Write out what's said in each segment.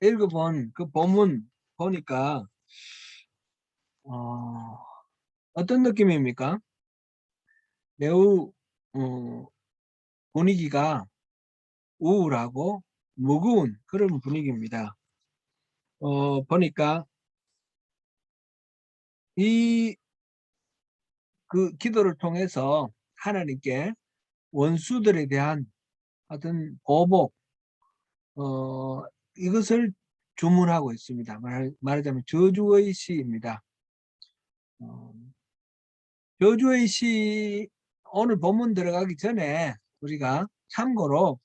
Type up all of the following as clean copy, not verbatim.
읽어본 그 본문 보니까 어, 어떤 느낌입니까? 매우 분위기가 우울하고 무거운 그런 분위기입니다. 보니까 이 그 기도를 통해서 하나님께 원수들에 대한 어떤 보복, 이것을 주문하고 있습니다. 말하자면 저주의 시입니다. 어, 저주의 시, 오늘 본문 들어가기 전에 우리가 참고로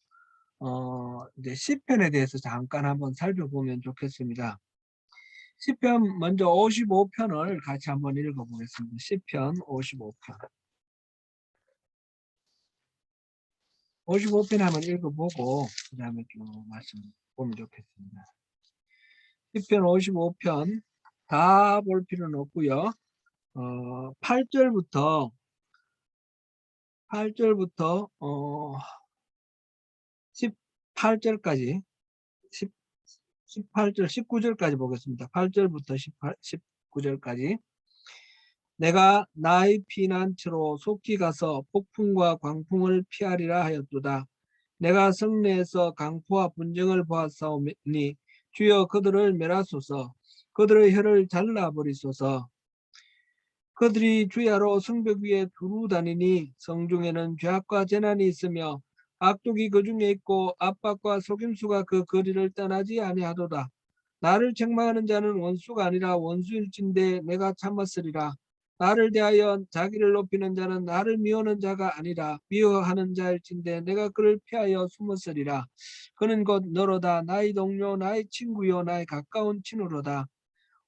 이제 시편에 대해서 잠깐 한번 살펴보면 좋겠습니다. 시편 먼저 55편을 같이 한번 읽어보겠습니다. 시편 55편. 55편 한번 읽어보고 그 다음에 좀 말씀 보면 좋겠습니다. 시편 55편 다 볼 필요는 없고요. 8절부터 18절까지 18절 19절까지 보겠습니다. 8절부터 19절까지. 내가 나의 피난처로 속히 가서 폭풍과 광풍을 피하리라 하였도다. 내가 성내에서 강포와 분쟁을 보았사오니 주여 그들을 멸하소서. 그들의 혀를 잘라버리소서. 그들이 주야로 성벽 위에 두루 다니니 성중에는 죄악과 재난이 있으며 악독이 그 중에 있고 압박과 속임수가 그 거리를 떠나지 아니하도다. 나를 책망하는 자는 원수가 아니라 원수일진데 내가 참았으리라. 나를 대하여 자기를 높이는 자는 나를 미워하는 자가 아니라 미워하는 자일진데 내가 그를 피하여 숨었으리라. 그는 곧 너로다. 나의 동료, 나의 친구요, 나의 가까운 친구로다.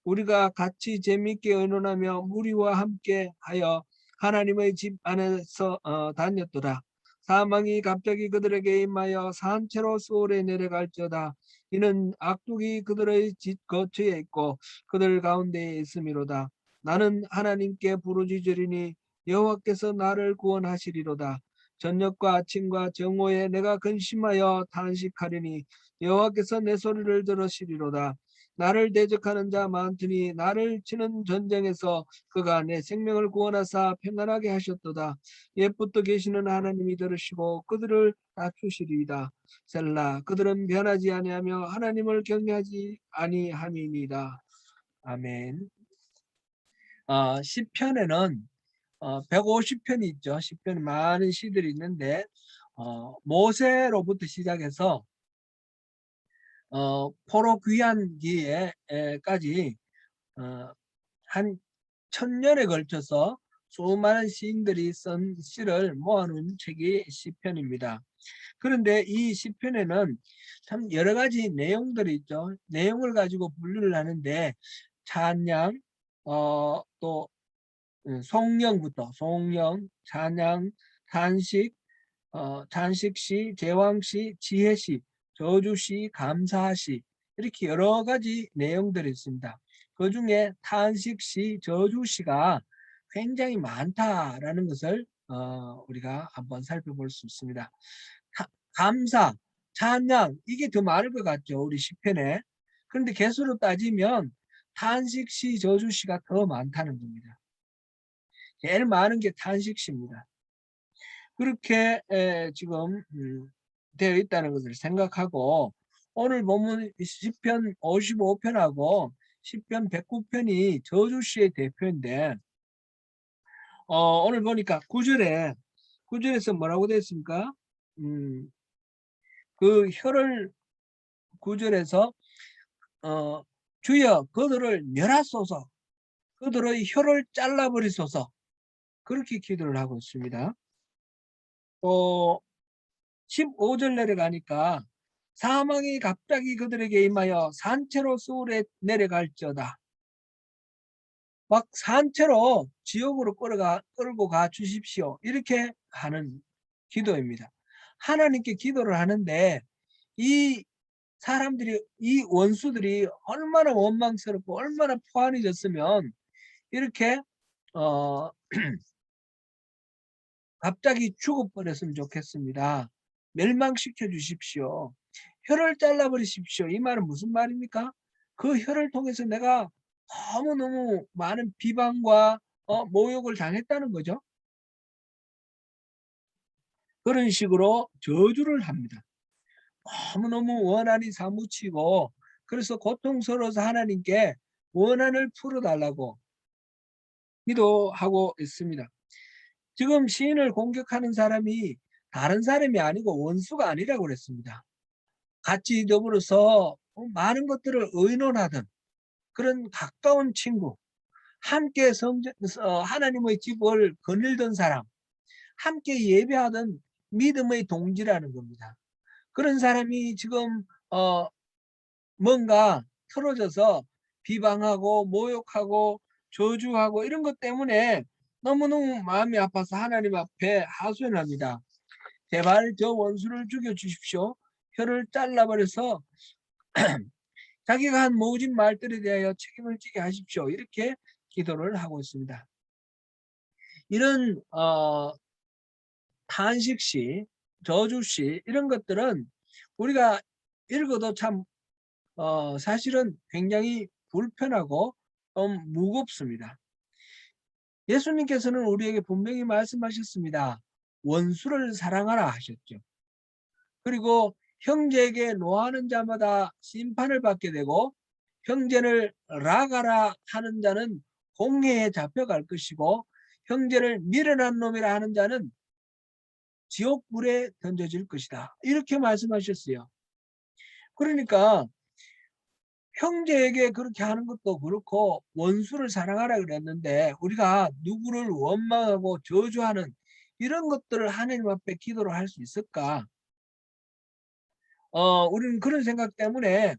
우리가 같이 재미있게 의논하며 무리와 함께 하여 하나님의 집 안에서 다녔더라. 사망이 갑자기 그들에게 임하여 산채로 수월에 내려갈지어다. 이는 악독이 그들의 집 거처에 있고 그들 가운데에 있음이로다. 나는 하나님께 부르짖으리니 여호와께서 나를 구원하시리로다. 저녁과 아침과 정오에 내가 근심하여 탄식하리니 여호와께서 내 소리를 들으시리로다. 나를 대적하는 자 많으니 나를 치는 전쟁에서 그가 내 생명을 구원하사 평안하게 하셨도다. 옛부터 계시는 하나님이 들으시고 그들을 낮추시리이다. 셀라. 그들은 변하지 아니하며 하나님을 경외하지 아니함이니이다. 아멘. 시편에는 150편이 있죠. 시편이 많은 시들이 있는데 모세로부터 시작해서 포로 귀환기에까지 한 1000년에 걸쳐서 수많은 시인들이 쓴 시를 모아놓은 책이 시편입니다. 그런데 이 시편에는 참 여러 가지 내용들이 있죠. 내용을 가지고 분류를 하는데 찬양, 또 송영부터 송영, 찬양, 탄식, 탄식시, 제왕시, 지혜시, 저주시, 감사시 이렇게 여러 가지 내용들이 있습니다. 그 중에 탄식시, 저주시가 굉장히 많다라는 것을 우리가 한번 살펴볼 수 있습니다. 감사, 찬양 이게 더 많을 것 같죠. 우리 시편에. 그런데 개수로 따지면 탄식시, 저주시가 더 많다는 겁니다. 제일 많은 게 탄식시입니다. 그렇게 지금 되어 있다는 것을 생각하고 오늘 보면 시편 55편하고 시편 109편이 저주시의 대표인데 오늘 보니까 9절에서 뭐라고 되어 있습니까? 그 혀를 9절에서 주여 그들을 멸하소서, 그들의 혀를 잘라버리소서, 그렇게 기도를 하고 있습니다. 또 15절 내려가니까 사망이 갑자기 그들에게 임하여 산채로 수울에 내려갈지어다. 막 산채로 지옥으로 끌고 가 주십시오. 이렇게 하는 기도입니다. 하나님께 기도를 하는데 이 사람들이, 이 원수들이 얼마나 원망스럽고 얼마나 포안해졌으면 이렇게 어, 갑자기 죽어버렸으면 좋겠습니다. 멸망시켜 주십시오. 혀를 잘라버리십시오. 이 말은 무슨 말입니까? 그 혀를 통해서 내가 너무너무 많은 비방과 모욕을 당했다는 거죠. 그런 식으로 저주를 합니다. 너무너무 원한이 사무치고 그래서 고통스러워서 하나님께 원한을 풀어달라고 기도하고 있습니다. 지금 시인을 공격하는 사람이 다른 사람이 아니고 원수가 아니라고 그랬습니다. 같이 더불어서 많은 것들을 의논하던 그런 가까운 친구, 함께 하나님의 집을 거닐던 사람, 함께 예배하던 믿음의 동지라는 겁니다. 그런 사람이 지금 뭔가 틀어져서 비방하고 모욕하고 저주하고 이런 것 때문에 너무너무 마음이 아파서 하나님 앞에 하소연합니다. 제발 저 원수를 죽여주십시오. 혀를 잘라버려서 자기가 한 모진 말들에 대하여 책임을 지게 하십시오. 이렇게 기도를 하고 있습니다. 이런 탄식시, 저주시 이런 것들은 우리가 읽어도 참 사실은 굉장히 불편하고 무겁습니다. 예수님께서는 우리에게 분명히 말씀하셨습니다. 원수를 사랑하라 하셨죠. 그리고 형제에게 노하는 자마다 심판을 받게 되고 형제를 락하라 하는 자는 공회에 잡혀갈 것이고 형제를 미련한 놈이라 하는 자는 지옥불에 던져질 것이다. 이렇게 말씀하셨어요. 그러니까 형제에게 그렇게 하는 것도 그렇고 원수를 사랑하라 그랬는데 우리가 누구를 원망하고 저주하는 이런 것들을 하나님 앞에 기도를 할 수 있을까? 우리는 그런 생각 때문에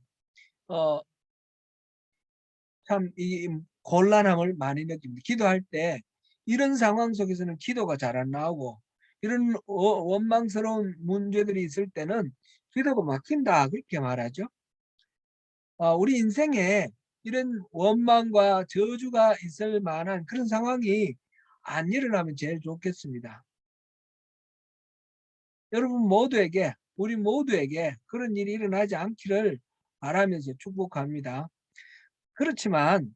참 이 곤란함을 많이 느낍니다. 기도할 때 이런 상황 속에서는 기도가 잘 안 나오고 이런 원망스러운 문제들이 있을 때는 기도가 막힌다 그렇게 말하죠. 우리 인생에 이런 원망과 저주가 있을 만한 그런 상황이 안 일어나면 제일 좋겠습니다. 여러분 모두에게 우리 모두에게 그런 일이 일어나지 않기를 바라면서 축복합니다. 그렇지만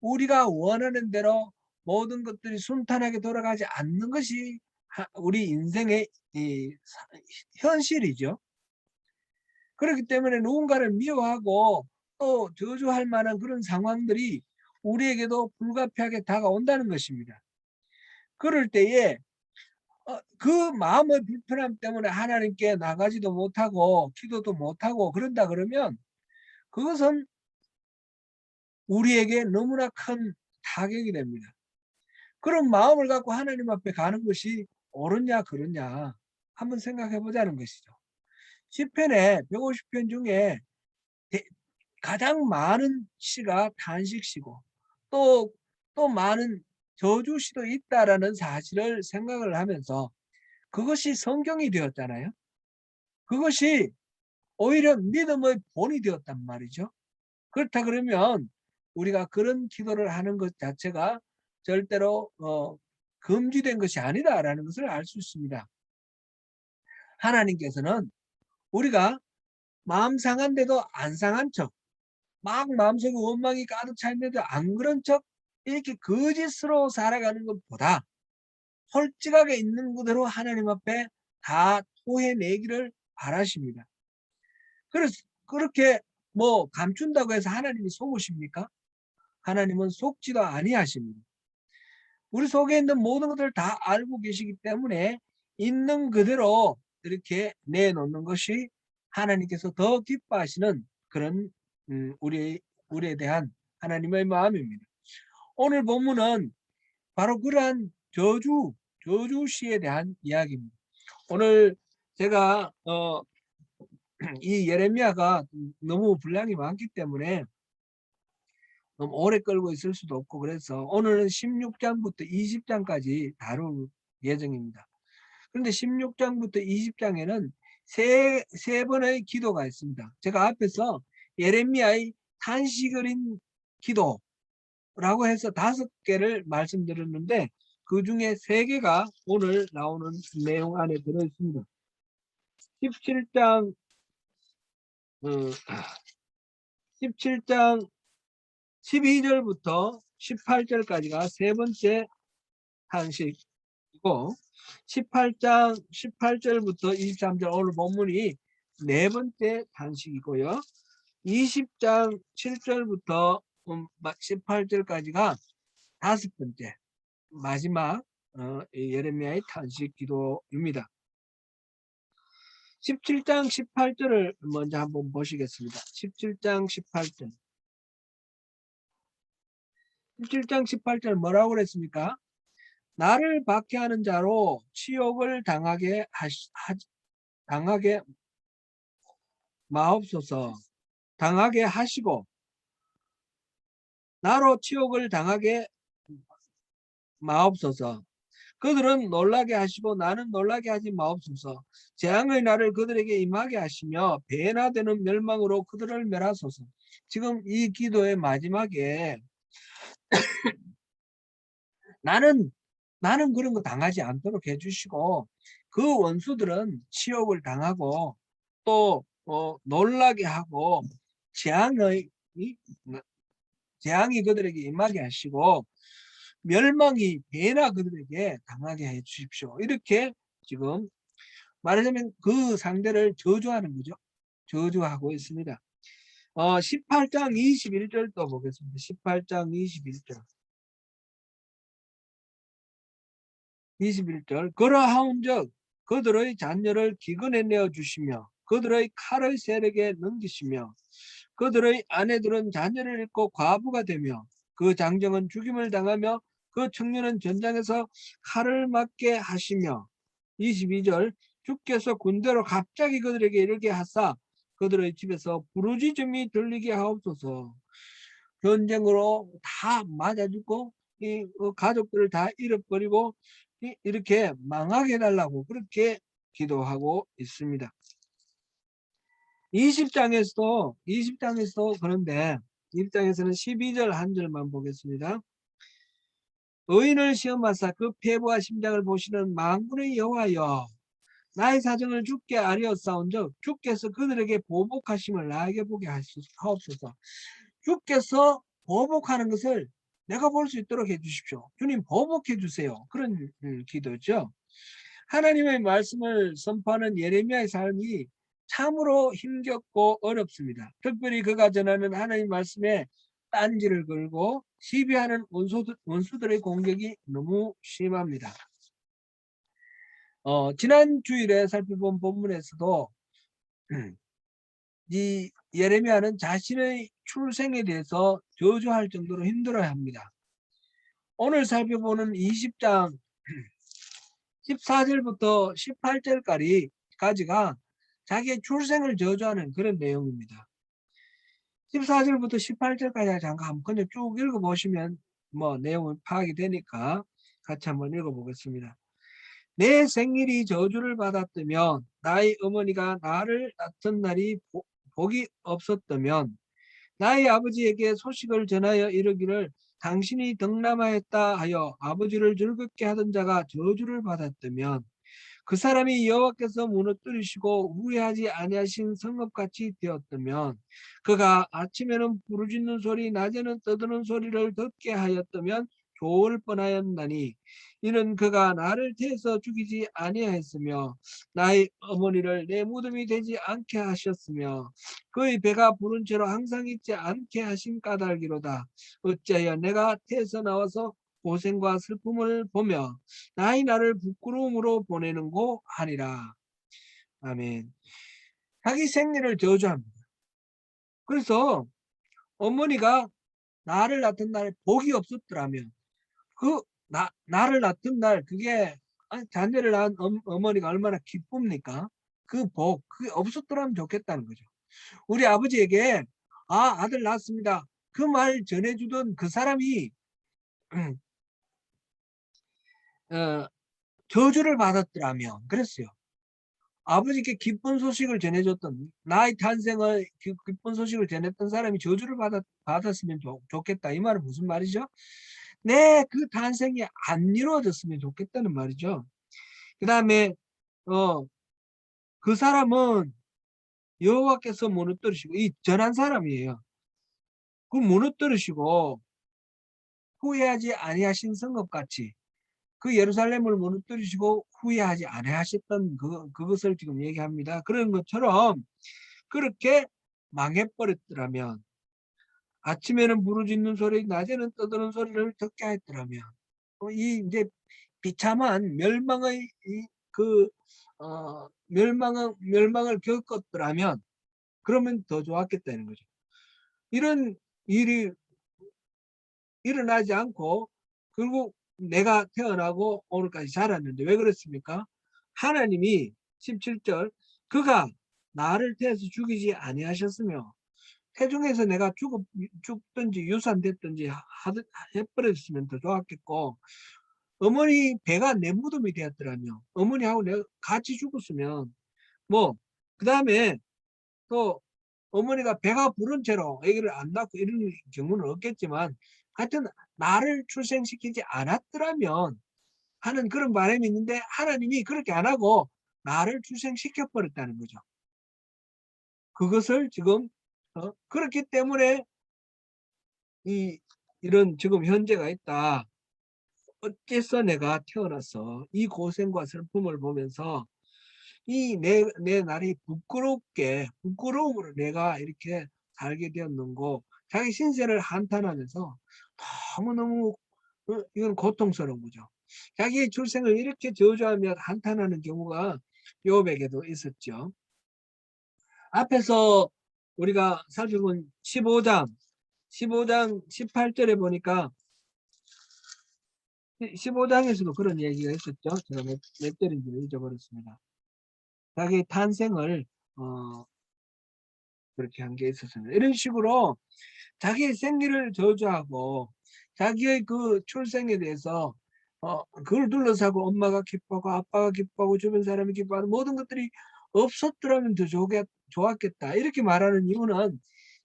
우리가 원하는 대로 모든 것들이 순탄하게 돌아가지 않는 것이 우리 인생의 현실이죠. 그렇기 때문에 누군가를 미워하고 또 저주할 만한 그런 상황들이 우리에게도 불가피하게 다가온다는 것입니다. 그럴 때에 그 마음의 불편함 때문에 하나님께 나가지도 못하고 기도도 못하고 그런다 그러면 그것은 우리에게 너무나 큰 타격이 됩니다. 그런 마음을 갖고 하나님 앞에 가는 것이 옳으냐 그러냐 한번 생각해 보자는 것이죠. 시편에 150편 중에 가장 많은 시가 탄식시고 또 많은 저주시도 있다라는 사실을 생각을 하면서 그것이 성경이 되었잖아요. 그것이 오히려 믿음의 본이 되었단 말이죠. 그렇다 그러면 우리가 그런 기도를 하는 것 자체가 절대로 금지된 것이 아니다라는 것을 알 수 있습니다. 하나님께서는 우리가 마음 상한데도 안 상한 척, 막 마음속에 원망이 가득 차 있는데도 안 그런 척 이렇게 거짓으로 살아가는 것보다 솔직하게 있는 그대로 하나님 앞에 다 토해내기를 바라십니다. 그래서 그렇게 감춘다고 해서 하나님이 속으십니까? 하나님은 속지도 아니하십니다. 우리 속에 있는 모든 것들을 다 알고 계시기 때문에 있는 그대로 이렇게 내놓는 것이 하나님께서 더 기뻐하시는 그런 우리에 대한 하나님의 마음입니다. 오늘 본문은 바로 그러한 저주시에 대한 이야기입니다. 오늘 제가 이 예레미야가 너무 분량이 많기 때문에 너무 오래 끌고 있을 수도 없고 그래서 오늘은 16장부터 20장까지 다룰 예정입니다. 그런데 16장부터 20장에는 세 번의 기도가 있습니다. 제가 앞에서 예레미야의 탄식어린 기도라고 해서 5개를 말씀드렸는데 그 중에 3개가 오늘 나오는 내용 안에 들어있습니다. 17장 어, 17장 12절부터 18절까지가 세 번째 탄식이고 18장 18절부터 23절 오늘 본문이 네 번째 탄식이고요. 20장 7절부터 18절까지가 다섯 번째 마지막 예레미야의 탄식 기도입니다. 17장 18절을 먼저 한번 보시겠습니다. 17장 18절. 17장 18절 뭐라고 그랬습니까? 나를 박해하는 자로 치욕을 당하게 마옵소서. 당하게 하시고 나로 치욕을 당하게 마옵소서. 그들은 놀라게 하시고 나는 놀라게 하지 마옵소서. 재앙의 날을 그들에게 임하게 하시며 배나 되는 멸망으로 그들을 멸하소서. 지금 이 기도의 마지막에 나는 그런 거 당하지 않도록 해주시고 그 원수들은 치욕을 당하고 또 놀라게 하고 재앙이 그들에게 임하게 하시고 멸망이 배나 그들에게 당하게 해 주십시오. 이렇게 지금 말하자면 그 상대를 저주하는 거죠. 저주하고 있습니다. 18장 21절 또 보겠습니다. 18장 21절. 21절. 그러하온즉 그들의 자녀를 기근에 내어 주시며 그들의 칼의 세력에 넘기시며 그들의 아내들은 자녀를 잃고 과부가 되며 그 장정은 죽임을 당하며 그 청년은 전장에서 칼을 맞게 하시며 22절. 주께서 군대로 갑자기 그들에게 이르게 하사 그들의 집에서 부르짖음이 들리게 하옵소서. 전쟁으로 다 맞아 죽고 이 가족들을 다 잃어버리고 이렇게 망하게 해달라고 그렇게 기도하고 있습니다. 20장에서도 그런데 20장에서는 12절 한 절만 보겠습니다. 의인을 시험하사 그 폐부와 심장을 보시는 만군의 여호와여, 나의 사정을 주께 아뢰었사온즉 주께서 그들에게 보복하심을 나에게 보게 하옵소서. 주께서 보복하는 것을 내가 볼 수 있도록 해주십시오. 주님 보복해 주세요. 그런 기도죠. 하나님의 말씀을 선포하는 예레미야의 삶이 참으로 힘겹고 어렵습니다. 특별히 그가 전하는 하나님 말씀에 딴지를 걸고 시비하는 원수들의 공격이 너무 심합니다. 지난 주일에 살펴본 본문에서도 이 예레미야는 자신의 출생에 대해서 저주할 정도로 힘들어합니다. 오늘 살펴보는 20장 14절부터 18절까지가 자기의 출생을 저주하는 그런 내용입니다. 14절부터 18절까지 잠깐 그냥 쭉 읽어보시면 내용을 파악이 되니까 같이 한번 읽어보겠습니다. 내 생일이 저주를 받았다면 나의 어머니가 나를 낳던 날이 복이 없었다면 나의 아버지에게 소식을 전하여 이르기를 당신이 덕남하였다 하여 아버지를 즐겁게 하던 자가 저주를 받았다면 그 사람이 여호와께서 무너뜨리시고 후회하지 아니하신 성읍같이 되었다면 그가 아침에는 부르짖는 소리 낮에는 떠드는 소리를 듣게 하였다면 좋을 뻔하였나니 이는 그가 나를 태워서 죽이지 아니하였으며 나의 어머니를 내 무덤이 되지 않게 하셨으며 그의 배가 부른 채로 항상 있지 않게 하신 까닭이로다. 어찌하여 내가 태에서 나와서 고생과 슬픔을 보며 나의 나를 부끄러움으로 보내는고 하니라. 아멘. 자기 생리를 저주합니다. 그래서 어머니가 나를 낳던 날에 복이 없었더라면 나를 낳던 날 그게 자녀를 낳은 어머니가 얼마나 기쁩니까? 그 복 그게 없었더라면 좋겠다는 거죠. 우리 아버지에게 아들 낳았습니다. 그 말 전해주던 그 사람이 저주를 받았더라면 그랬어요. 아버지께 기쁜 소식을 전해줬던 나의 탄생을 기쁜 소식을 전했던 사람이 저주를 받았으면 좋겠다. 이 말은 무슨 말이죠? 그 탄생이 안 이루어졌으면 좋겠다는 말이죠. 그 다음에 그 사람은 여호와께서 무너뜨리시고 이 전한 사람이에요. 그 무너뜨리시고 후회하지 아니하신 성읍같이 그 예루살렘을 무너뜨리시고 후회하지 아니하셨던 그것을 지금 얘기합니다. 그런 것처럼 그렇게 망해버렸더라면 아침에는 부르짖는 소리, 낮에는 떠드는 소리를 듣게 했더라면 이 이제 비참한 멸망의 멸망을 겪었더라면 그러면 더 좋았겠다는 거죠. 이런 일이 일어나지 않고 결국 내가 태어나고 오늘까지 자랐는데 왜 그렇습니까? 하나님이 17절 그가 나를 태워서 죽이지 아니하셨으며 태중에서 내가 죽든지 유산됐든지 해버렸으면 더 좋았겠고 어머니 배가 내 무덤이 되었더라며 어머니하고 내가 같이 죽었으면 뭐 그 다음에 또 어머니가 배가 부른 채로 아기를 안 낳고 이런 경우는 없겠지만 하여튼 나를 출생시키지 않았더라면 하는 그런 바람이 있는데 하나님이 그렇게 안 하고 나를 출생시켜 버렸다는 거죠. 그것을 지금 그렇기 때문에 이런 지금 현재가 있다. 어째서 내가 태어나서 이 고생과 슬픔을 보면서 이 내 날이 부끄러움으로 내가 이렇게 살게 되었는고 자기 신세를 한탄하면서 너무너무 이건 고통스러운 거죠. 자기의 출생을 이렇게 저주하며 한탄하는 경우가 욥에게도 있었죠. 앞에서 우리가 살펴본 15장 18절에 보니까 15장에서도 그런 얘기가 있었죠. 제가 몇 절인지 잊어버렸습니다. 자기 탄생을 그렇게 한 게 있었습니다. 이런 식으로 자기의 생리를 저주하고 자기의 그 출생에 대해서 그걸 둘러싸고 엄마가 기뻐하고 아빠가 기뻐하고 주변 사람이 기뻐하는 모든 것들이 없었더라면 더 좋았겠다. 이렇게 말하는 이유는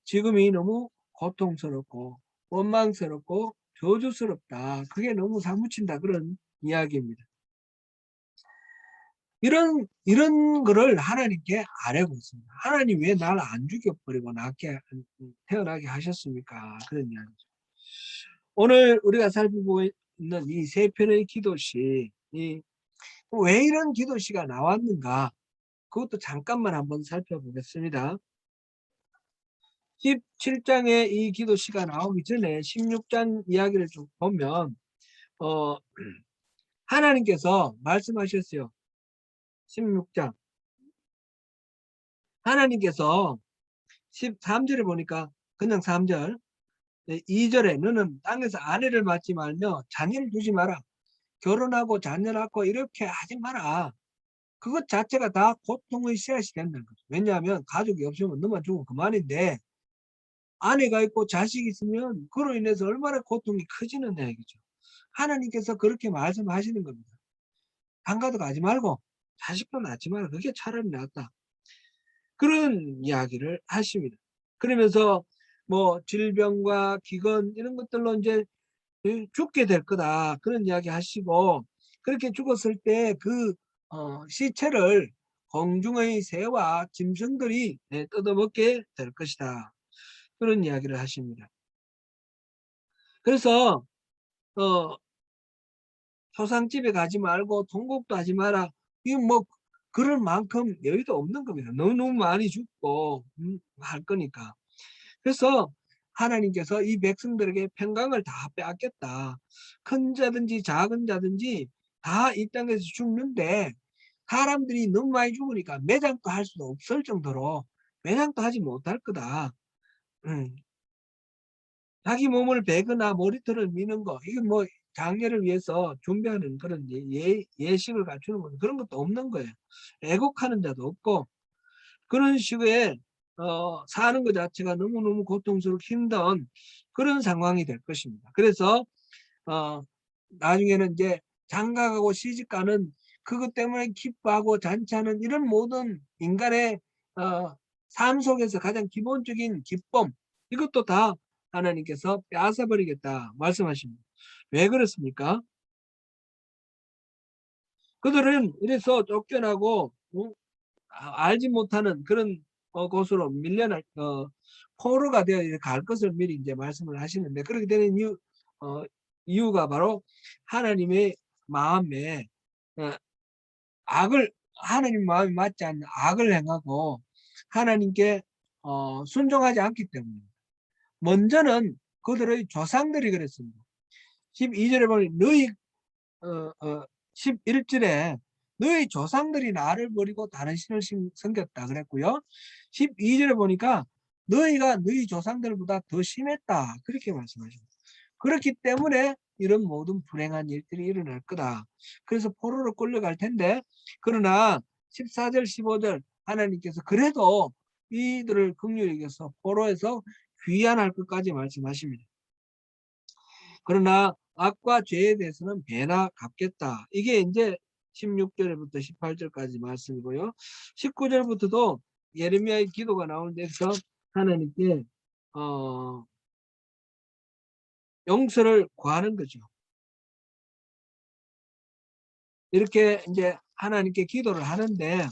지금이 너무 고통스럽고 원망스럽고 저주스럽다. 그게 너무 사무친다. 그런 이야기입니다. 이런 거를 하나님께 아뢰고 있습니다. 하나님 왜 나를 안 죽여버리고 낳게 태어나게 하셨습니까? 그런 이야기죠. 오늘 우리가 살피고 있는 이 세 편의 기도시, 왜 이런 기도시가 나왔는가? 그것도 잠깐만 한번 살펴보겠습니다. 17장에 이 기도시가 나오기 전에 16장 이야기를 좀 보면 하나님께서 말씀하셨어요. 16장 하나님께서 13절에 보니까 그냥 3절 2절에 너는 땅에서 아내를 맡지 말며 자녀를 두지 마라. 결혼하고 자녀 낳고 이렇게 하지 마라. 그것 자체가 다 고통의 씨앗이 된다는 거죠. 왜냐하면 가족이 없으면 너만 죽으면 그만인데 아내가 있고 자식이 있으면 그로 인해서 얼마나 고통이 커지느냐 이거죠. 하나님께서 그렇게 말씀하시는 겁니다. 장가도 가지 말고 자식도 낳지 마라. 그게 차라리 낫다. 그런 이야기를 하십니다. 그러면서 뭐 질병과 기근 이런 것들로 이제 죽게 될 거다. 그런 이야기 하시고 그렇게 죽었을 때 그 시체를 공중의 새와 짐승들이 뜯어먹게 될 것이다. 그런 이야기를 하십니다. 그래서 초상집에 가지 말고 통곡도 하지 마라. 이건 뭐 그럴 만큼 여유도 없는 겁니다. 너무 많이 죽고 할 거니까. 그래서 하나님께서 이 백성들에게 평강을 다 빼앗겼다. 큰 자든지 작은 자든지 다 이 땅에서 죽는데 사람들이 너무 많이 죽으니까 매장도 할 수도 없을 정도로 매장도 하지 못할 거다. 자기 몸을 베거나 머리털을 미는 거 이게 뭐 장례를 위해서 준비하는 그런 예식을 갖추는 건 그런 것도 없는 거예요. 애국하는 자도 없고 그런 식의 사는 것 자체가 너무너무 고통스럽고 힘든 그런 상황이 될 것입니다. 그래서 나중에는 이제 장가가고 시집가는 그것 때문에 기뻐하고 잔치하는 이런 모든 인간의 삶 속에서 가장 기본적인 기쁨 이것도 다 하나님께서 빼앗아 버리겠다 말씀하십니다. 왜 그렇습니까? 그들은 이래서 쫓겨나고 알지 못하는 그런 곳으로 밀려날 포로가 되어 갈 것을 미리 이제 말씀을 하시는데, 그렇게 되는 이유가 바로 하나님의 마음에 하나님 마음이 맞지 않는 악을 행하고 하나님께 순종하지 않기 때문에. 먼저는 그들의 조상들이 그랬습니다. 12절에 보니 11절에 너희 조상들이 나를 버리고 다른 신을 섬겼다 그랬고요. 12절에 보니까 너희가 너희 조상들보다 더 심했다 그렇게 말씀하십니다. 그렇기 때문에 이런 모든 불행한 일들이 일어날 거다. 그래서 포로로 끌려갈 텐데, 그러나 14절 15절 하나님께서 그래도 이들을 긍휼히 여겨서 포로에서 귀환할 것까지 말씀하십니다. 그러나 악과 죄에 대해서는 배나 갚겠다. 이게 이제 16절부터 18절까지 말씀이고요. 19절부터도 예레미야의 기도가 나오는 데서 하나님께 용서를 구하는 거죠. 이렇게 이제 하나님께 기도를 하는데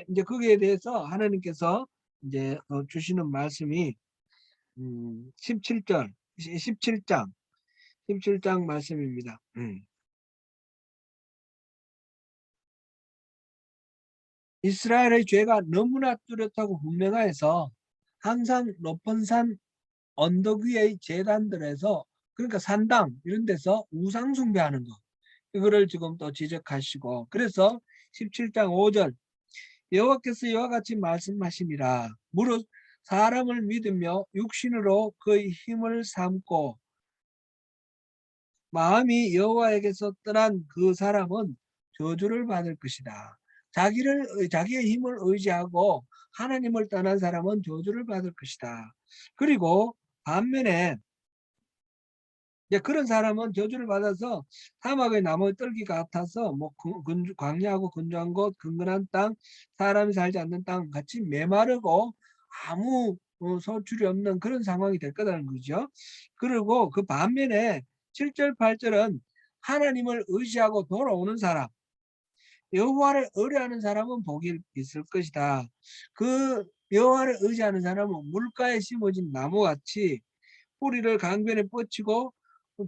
이제 거기에 대해서 하나님께서 이제 주시는 말씀이 17장 말씀입니다. 이스라엘의 죄가 너무나 뚜렷하고 분명하여서 항상 높은 산 언덕 위의 제단들에서, 그러니까 산당 이런 데서 우상 숭배하는 거, 이거를 지금 또 지적하시고, 그래서 17장 5절 여호와께서 이와 같이 말씀하시니라. 무릇 사람을 믿으며 육신으로 그의 힘을 삼고 마음이 여호와에게서 떠난 그 사람은 저주를 받을 것이다. 자기의 힘을 의지하고 하나님을 떠난 사람은 저주를 받을 것이다. 그리고 반면에 이제 그런 사람은 저주를 받아서 사막의 나무 떨기 같아서 뭐 광야하고 건조한 곳, 근근한 땅, 사람이 살지 않는 땅 같이 메마르고 아무 소출이 없는 그런 상황이 될 거라는 거죠. 그리고 그 반면에 7절 8절은 하나님을 의지하고 돌아오는 사람, 여호와를 의뢰하는 사람은 복이 있을 것이다. 그 여호와를 의지하는 사람은 물가에 심어진 나무같이 뿌리를 강변에 뻗치고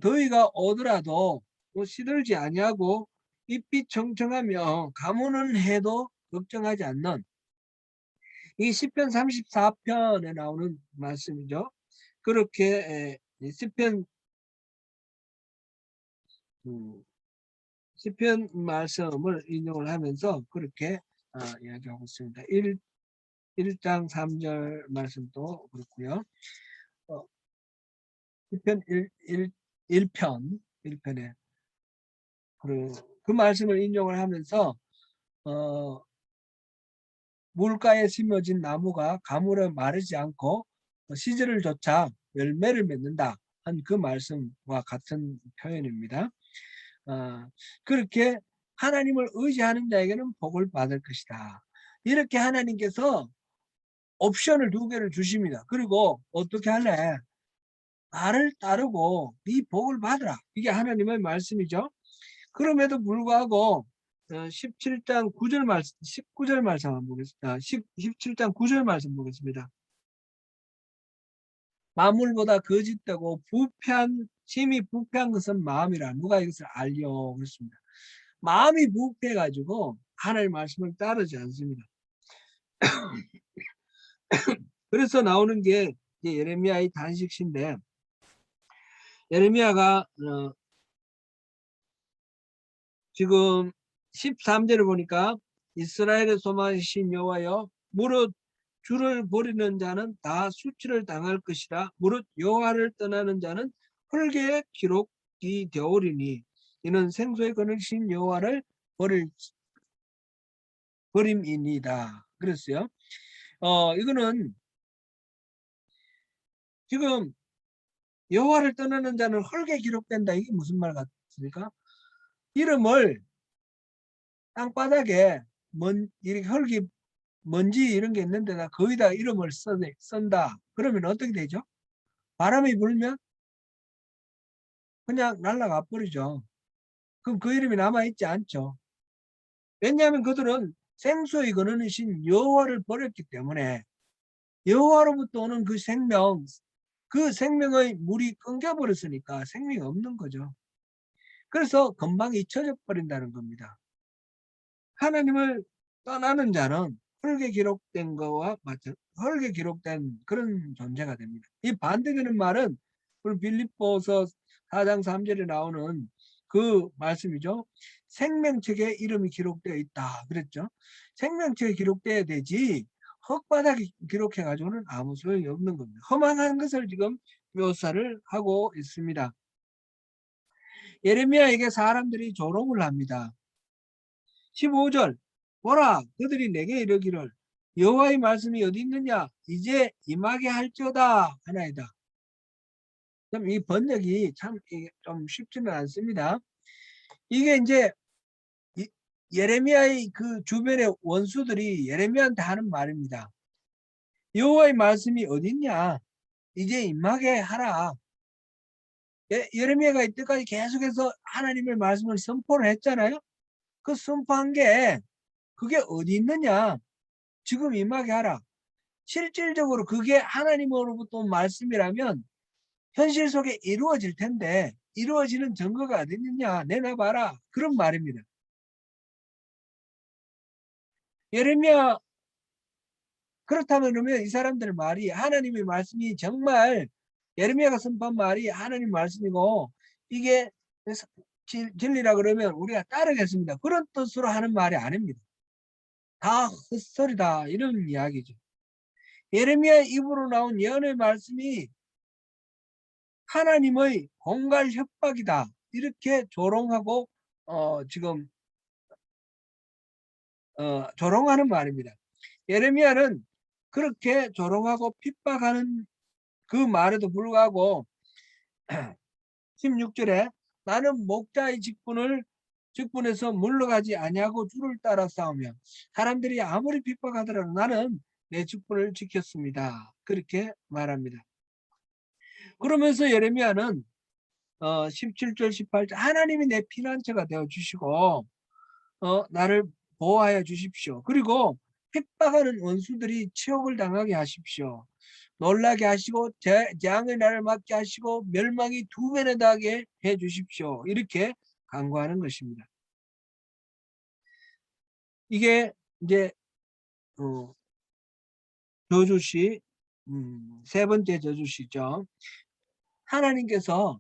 더위가 오더라도 시들지 아니하고 잎이 청청하며 가무는 해도 걱정하지 않는, 이 시편 34편에 나오는 말씀이죠. 그렇게 시편 말씀을 인용을 하면서 그렇게 이야기하고 있습니다. 1장 3절 말씀도 그렇고요. 시편 1편에 그 말씀을 인용을 하면서 물가에 심어진 나무가 가물어 마르지 않고 시절을 조차 열매를 맺는다 한 그 말씀과 같은 표현입니다. 그렇게 하나님을 의지하는 자에게는 복을 받을 것이다. 이렇게 하나님께서 옵션을 2개를 주십니다. 그리고 어떻게 할래? 나를 따르고 네 복을 받으라. 이게 하나님의 말씀이죠. 그럼에도 불구하고 17장 9절 말씀, 19절 말씀 한번 보겠습니다. 17장 9절 말씀 보겠습니다. 만물보다 거짓되고 심히 부패한 것은 마음이라 누가 이것을 알려 그렇습니다. 마음이 부패해가지고 하나님의 말씀을 따르지 않습니다. 그래서 나오는 게 예레미야의 단식시인데, 예레미야가 지금 13절을 보니까 이스라엘의 소망이신 여호와여, 무릇 주를 버리는 자는 다 수치를 당할 것이라. 무릇 여호와를 떠나는 자는 흙에 기록이 되오리니 이는 생소에 거느리신 여호와를 버림이니다. 그랬어요. 이거는 지금 여호와를 떠나는 자는 흙에 기록된다. 이게 무슨 말 같습니까? 이름을 땅바닥에 이렇게 흙이 먼지 이런 게 있는데다 거기다 이름을 쓴다. 그러면 어떻게 되죠? 바람이 불면 그냥 날아가 버리죠. 그럼 그 이름이 남아있지 않죠. 왜냐하면 그들은 생수의 근원이신 여호와를 버렸기 때문에 여호와로부터 오는 그 생명, 그 생명의 물이 끊겨버렸으니까 생명이 없는 거죠. 그래서 금방 잊혀져 버린다는 겁니다. 하나님을 떠나는 자는 흙에 기록된 거와 흙에 기록된 그런 존재가 됩니다. 이 반대되는 말은 우리 빌립보서 4장 3절에 나오는 그 말씀이죠. 생명책에 이름이 기록되어 있다 그랬죠. 생명책에 기록돼야 되지 흙바닥에 기록해 가지고는 아무 소용이 없는 겁니다. 허망한 것을 지금 묘사를 하고 있습니다. 예레미야에게 사람들이 조롱을 합니다. 15절 보라 그들이 내게 이르기를 여호와의 말씀이 어디 있느냐 이제 임하게 할지어다 하나이다. 그럼 이 번역이 참 좀 쉽지는 않습니다. 이게 이제 예레미야의 그 주변의 원수들이 예레미야한테 하는 말입니다. 여호와의 말씀이 어디 있냐 이제 임하게 하라. 예레미야가 이때까지 계속해서 하나님의 말씀을 선포를 했잖아요. 그 선포한 게 그게 어디 있느냐 지금 임하게 하라. 실질적으로 그게 하나님으로부터 온 말씀이라면 현실 속에 이루어질 텐데 이루어지는 증거가 어디 있느냐 내놔봐라 그런 말입니다. 예레미야 그렇다면 그러면 이 사람들 말이 하나님의 말씀이 정말 예레미야가 선포한 말이 하나님 말씀이고 이게 진리라 그러면 우리가 따르겠습니다. 그런 뜻으로 하는 말이 아닙니다. 다 헛소리다 이런 이야기죠. 예레미야 입으로 나온 예언의 말씀이 하나님의 공갈 협박이다 이렇게 조롱하고 지금 조롱하는 말입니다. 예레미야는 그렇게 조롱하고 핍박하는 그 말에도 불구하고 16절에 나는 목자의 직분에서 물러가지 아니하고 주를 따라 싸우며 사람들이 아무리 핍박하더라도 나는 내 직분을 지켰습니다. 그렇게 말합니다. 그러면서 예레미야는 17절 18절 하나님이 내 피난처가 되어 주시고 나를 보호하여 주십시오. 그리고 핍박하는 원수들이 치욕을 당하게 하십시오. 놀라게 하시고 재앙의 날을 맞게 하시고 멸망이 2배나 나게 해 주십시오. 이렇게 간구하는 것입니다. 이게 이제 저주시 세 번째 저주시죠. 하나님께서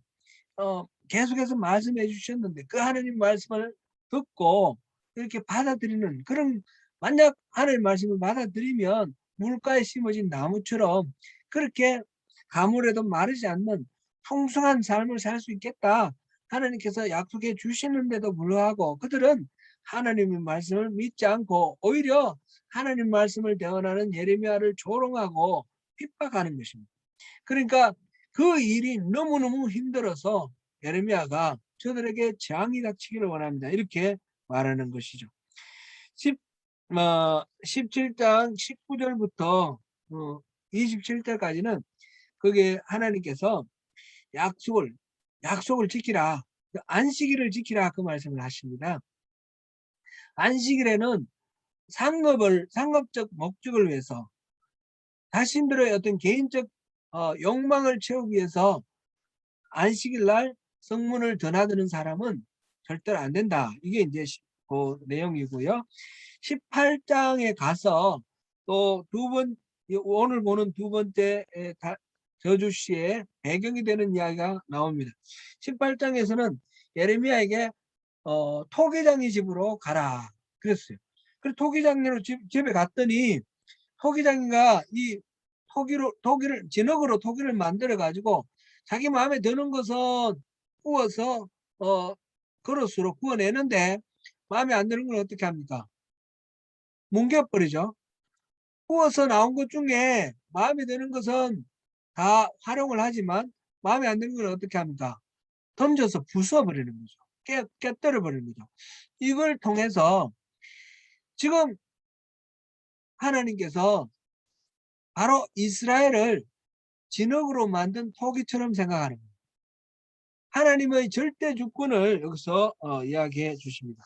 계속해서 말씀해 주셨는데 그 하나님 말씀을 듣고 이렇게 받아들이는 그런 만약 하나님 말씀을 받아들이면 물가에 심어진 나무처럼 그렇게 가물에도 마르지 않는 풍성한 삶을 살 수 있겠다. 하나님께서 약속해 주시는데도 불구하고 그들은 하나님의 말씀을 믿지 않고 오히려 하나님 말씀을 대언하는 예레미야를 조롱하고 핍박하는 것입니다. 그러니까 그 일이 너무너무 힘들어서 예레미야가 저들에게 재앙이 닥치기를 원합니다. 이렇게 말하는 것이죠. 17장 19절부터 27절까지는 그게 하나님께서 약속을 지키라. 안식일을 지키라 그 말씀을 하십니다. 안식일에는 상업적 목적을 위해서 자신들의 어떤 개인적 욕망을 채우기 위해서 안식일 날 성문을 드나드는 사람은 절대로 안 된다. 이게 이제 그 내용이고요. 18장에 가서 또 오늘 보는 두 번째 저주시의 배경이 되는 이야기가 나옵니다. 18장에서는 예레미야에게 토기장의 집으로 가라 그랬어요. 그래서 토기장으로 집에 갔더니 토기장이가 이 토기를 진흙으로 토기를 만들어 가지고 자기 마음에 드는 것은 구워서 그릇으로 구워내는데 마음에 안 드는 건 어떻게 합니까? 뭉개버리죠. 구워서 나온 것 중에 마음에 드는 것은 다 활용을 하지만 마음에 안 드는 건 어떻게 합니까? 던져서 부숴버리는 거죠. 깨뜨려버리는 거죠. 이걸 통해서 지금 하나님께서 바로 이스라엘을 진흙으로 만든 토기처럼 생각하는 거예요. 하나님의 절대 주권을 여기서 이야기해 주십니다.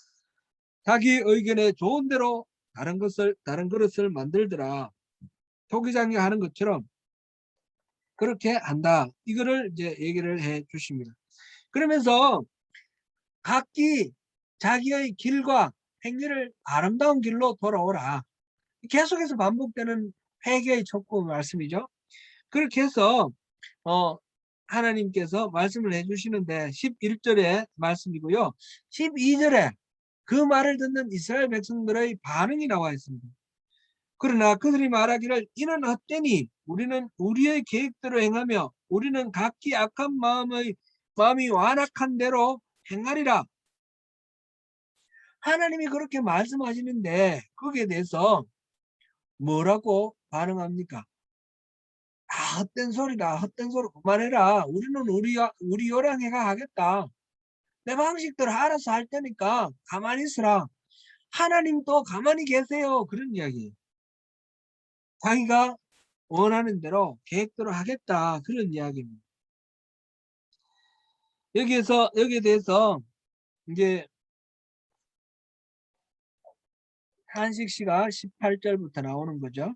자기 의견에 좋은 대로 다른 그릇을 만들더라. 토기장이 하는 것처럼 그렇게 한다. 이거를 이제 얘기를 해 주십니다. 그러면서 각기 자기의 길과 행위를 아름다운 길로 돌아오라. 계속해서 반복되는 회개의 촉구 말씀이죠. 그렇게 해서 하나님께서 말씀을 해주시는데 11절의 말씀이고요. 12절에 그 말을 듣는 이스라엘 백성들의 반응이 나와 있습니다. 그러나 그들이 말하기를 이는 헛되니 우리는 우리의 계획대로 행하며 우리는 각기 악한 마음이 완악한 대로 행하리라. 하나님이 그렇게 말씀하시는데 거기에 대해서 뭐라고 반응합니까? 헛된 소리다. 헛된 소리 그만해라. 우리는 우리 요량해가 하겠다. 내 방식대로 알아서 할 테니까 가만히 있으라. 하나님도 가만히 계세요. 그런 이야기. 자기가 원하는 대로 계획대로 하겠다. 그런 이야기입니다. 여기에 대해서 이제 탄식 시가 18절부터 나오는 거죠.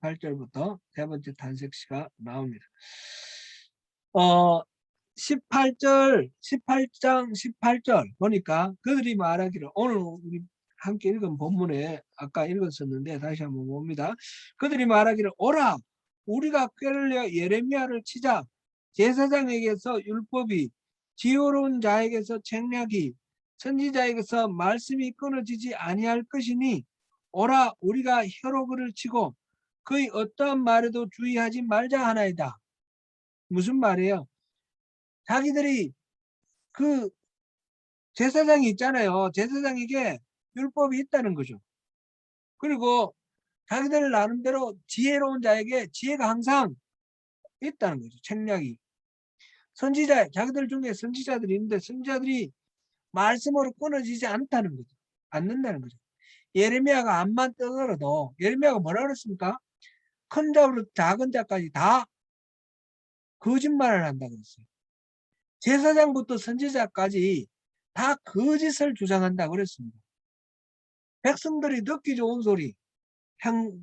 18절부터 세 번째 탄식 시가 나옵니다. 18장 18절 보니까 그들이 말하기를 오늘 우리 함께 읽은 본문에 아까 읽었었는데 다시 한번 봅니다. 그들이 말하기를 오라 우리가 꾀를 내어 예레미야를 치자 제사장에게서 율법이 지혜로운 자에게서 책략이 선지자에게서 말씀이 끊어지지 아니할 것이니 오라 우리가 혀로 그를 치고 그의 어떠한 말에도 주의하지 말자 하나이다. 무슨 말이에요? 자기들이 그 제사장이 있잖아요. 제사장에게 율법이 있다는 거죠. 그리고 자기들 나름대로 지혜로운 자에게 지혜가 항상 있다는 거죠. 책략이. 자기들 중에 선지자들이 있는데 선지자들이 말씀으로 끊어지지 않다는 거죠. 않는다는 거죠. 예레미야가 암만 떠들어도 예레미야가 뭐라 그랬습니까? 큰 자부터 작은 자까지 다 거짓말을 한다고 그랬어요. 제사장부터 선지자까지 다 거짓을 주장한다고 그랬습니다. 백성들이 듣기 좋은 소리,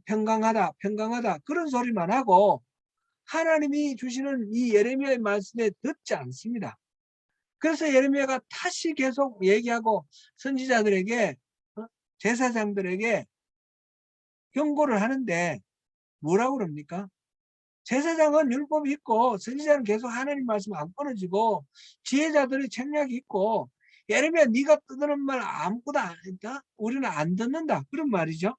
평강하다 그런 소리만 하고 하나님이 주시는 이 예레미야의 말씀에 듣지 않습니다. 그래서 예레미야가 다시 계속 얘기하고 선지자들에게 제사장들에게 경고를 하는데 뭐라고 그럽니까? 제사장은 율법이 있고 선지자는 계속 하나님 말씀 안 끊어지고 지혜자들의 책략이 있고 예레미야 네가 떠드는 말 아무것도 안 했다? 우리는 안 듣는다. 그런 말이죠.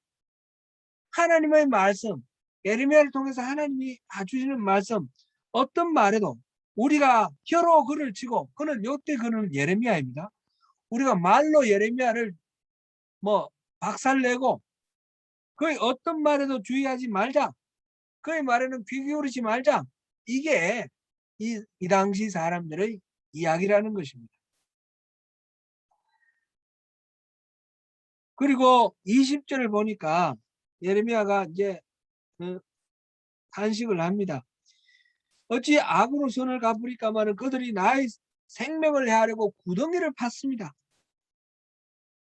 하나님의 말씀 예레미야를 통해서 하나님이 주시는 말씀 어떤 말에도 우리가 혀로 글을 치고 그는 요때 그는 예레미야입니다. 우리가 말로 예레미야를 뭐 박살내고 그의 어떤 말에도 주의하지 말자. 그의 말에는 귀 기울이지 말자. 이게 이 당시 사람들의 이야기라는 것입니다. 그리고 20절을 보니까 예레미야가 이제 탄식을 합니다. 어찌 악으로 선을 갚으리까마는 그들이 나의 생명을 해하려고 구덩이를 팠습니다.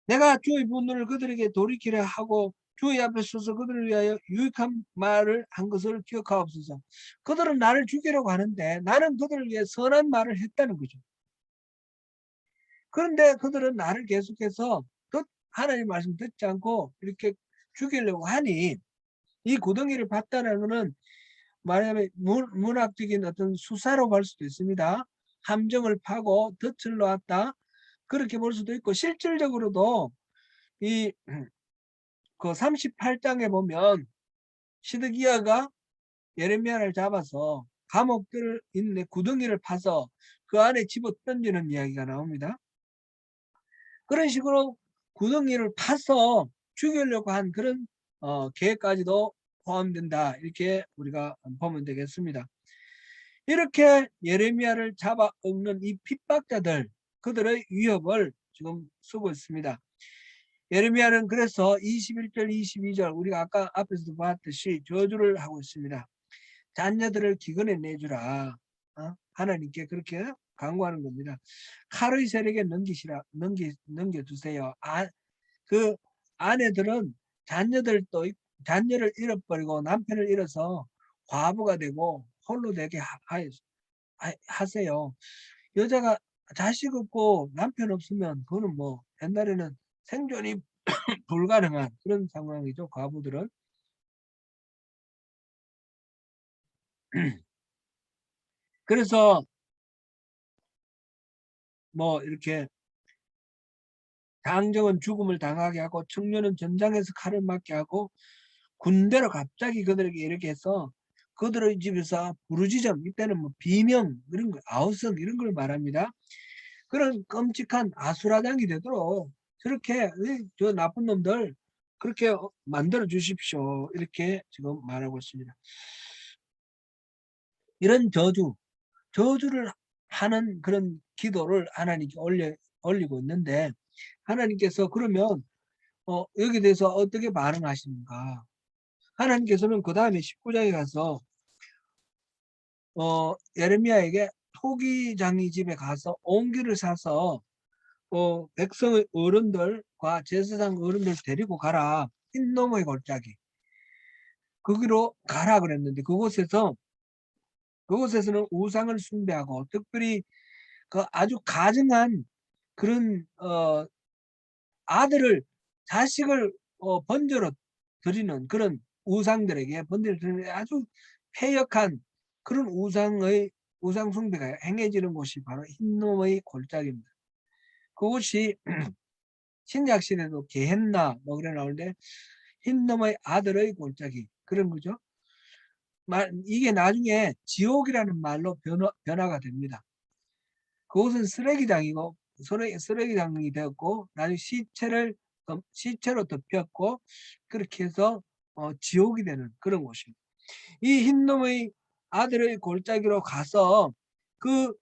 내가 주의 분노를 그들에게 돌이키려 하고 주의 앞에 서서 그들을 위하여 유익한 말을 한 것을 기억하옵소서. 그들은 나를 죽이려고 하는데 나는 그들을 위해 선한 말을 했다는 거죠. 그런데 그들은 나를 계속해서 하나님 말씀 듣지 않고 이렇게 죽이려고 하니 이 구덩이를 봤다는 것은 말하자면 문학적인 어떤 수사로 볼 수도 있습니다. 함정을 파고 덫을 놓았다. 그렇게 볼 수도 있고 실질적으로도 이 그 38장에 보면 시드기야가 예레미야를 잡아서 감옥들 있는 구덩이를 파서 그 안에 집어 던지는 이야기가 나옵니다. 그런 식으로 구덩이를 파서 죽이려고 한 그런 계획까지도 포함된다. 이렇게 우리가 보면 되겠습니다. 이렇게 예레미야를 잡아먹는 이 핍박자들 그들의 위협을 지금 쓰고 있습니다. 예레미야는 그래서 21절 22절 우리가 아까 앞에서도 봤듯이 저주를 하고 있습니다. 자녀들을 기근에 내주라. 하나님께 그렇게 강구하는 겁니다. 칼의 세력에 넘겨주세요. 그 아내들은 자녀를 잃어버리고 남편을 잃어서 과부가 되고 홀로 되게 하세요. 여자가 자식 없고 남편 없으면 그거는 뭐 옛날에는 생존이 불가능한 그런 상황이죠. 과부들은. 그래서 뭐 이렇게 장정은 죽음을 당하게 하고 청년은 전장에서 칼을 맞게 하고 군대로 갑자기 그들에게 이렇게 해서 그들의 집에서 부르짖음, 이때는 뭐 비명 이런 거, 아우성 이런 걸 말합니다. 그런 끔찍한 아수라장이 되도록 저렇게 저 나쁜 놈들 그렇게 만들어 주십시오. 이렇게 지금 말하고 있습니다. 이런 저주를 하는 그런 기도를 하나님께 올리고 있는데 하나님께서 그러면 여기에 대해서 어떻게 반응하시는가? 하나님께서는 그 다음에 19장에 가서 예레미야에게 토기장이 집에 가서 옹기를 사서 백성의 어른들과 제사장 어른들 데리고 가라. 흰놈의 골짜기 거기로 가라 그랬는데 그곳에서는 우상을 숭배하고 특별히 그 아주 가증한 그런 자식을 번제로 드리는 그런 우상들에게 번제를 드리는 아주 패역한 그런 우상 숭배가 행해지는 곳이 바로 흰놈의 골짜기입니다. 그곳이 신약시대도 게헨나 뭐 그래 나오는데 흰놈의 아들의 골짜기 그런 거죠. 이게 나중에 지옥이라는 말로 변화가 됩니다. 그곳은 쓰레기장이고 쓰레기장이 되었고 나중에 시체로 덮였고 그렇게 해서 지옥이 되는 그런 곳입니다. 이 흰놈의 아들의 골짜기로 가서 그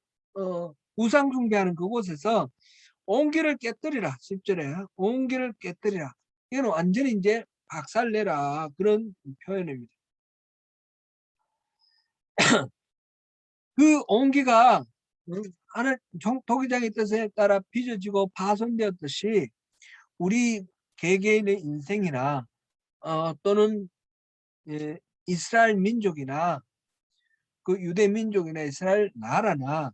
우상 숭배하는 그곳에서 온기를 깨뜨리라. 10절에 온기를 깨뜨리라. 이건 완전히 이제 박살내라 그런 표현입니다. 그 온기가 하늘 토기장의 뜻에 따라 빚어지고 파손되었듯이 우리 개개인의 인생이나 또는 이스라엘 민족이나 그 유대 민족이나 이스라엘 나라나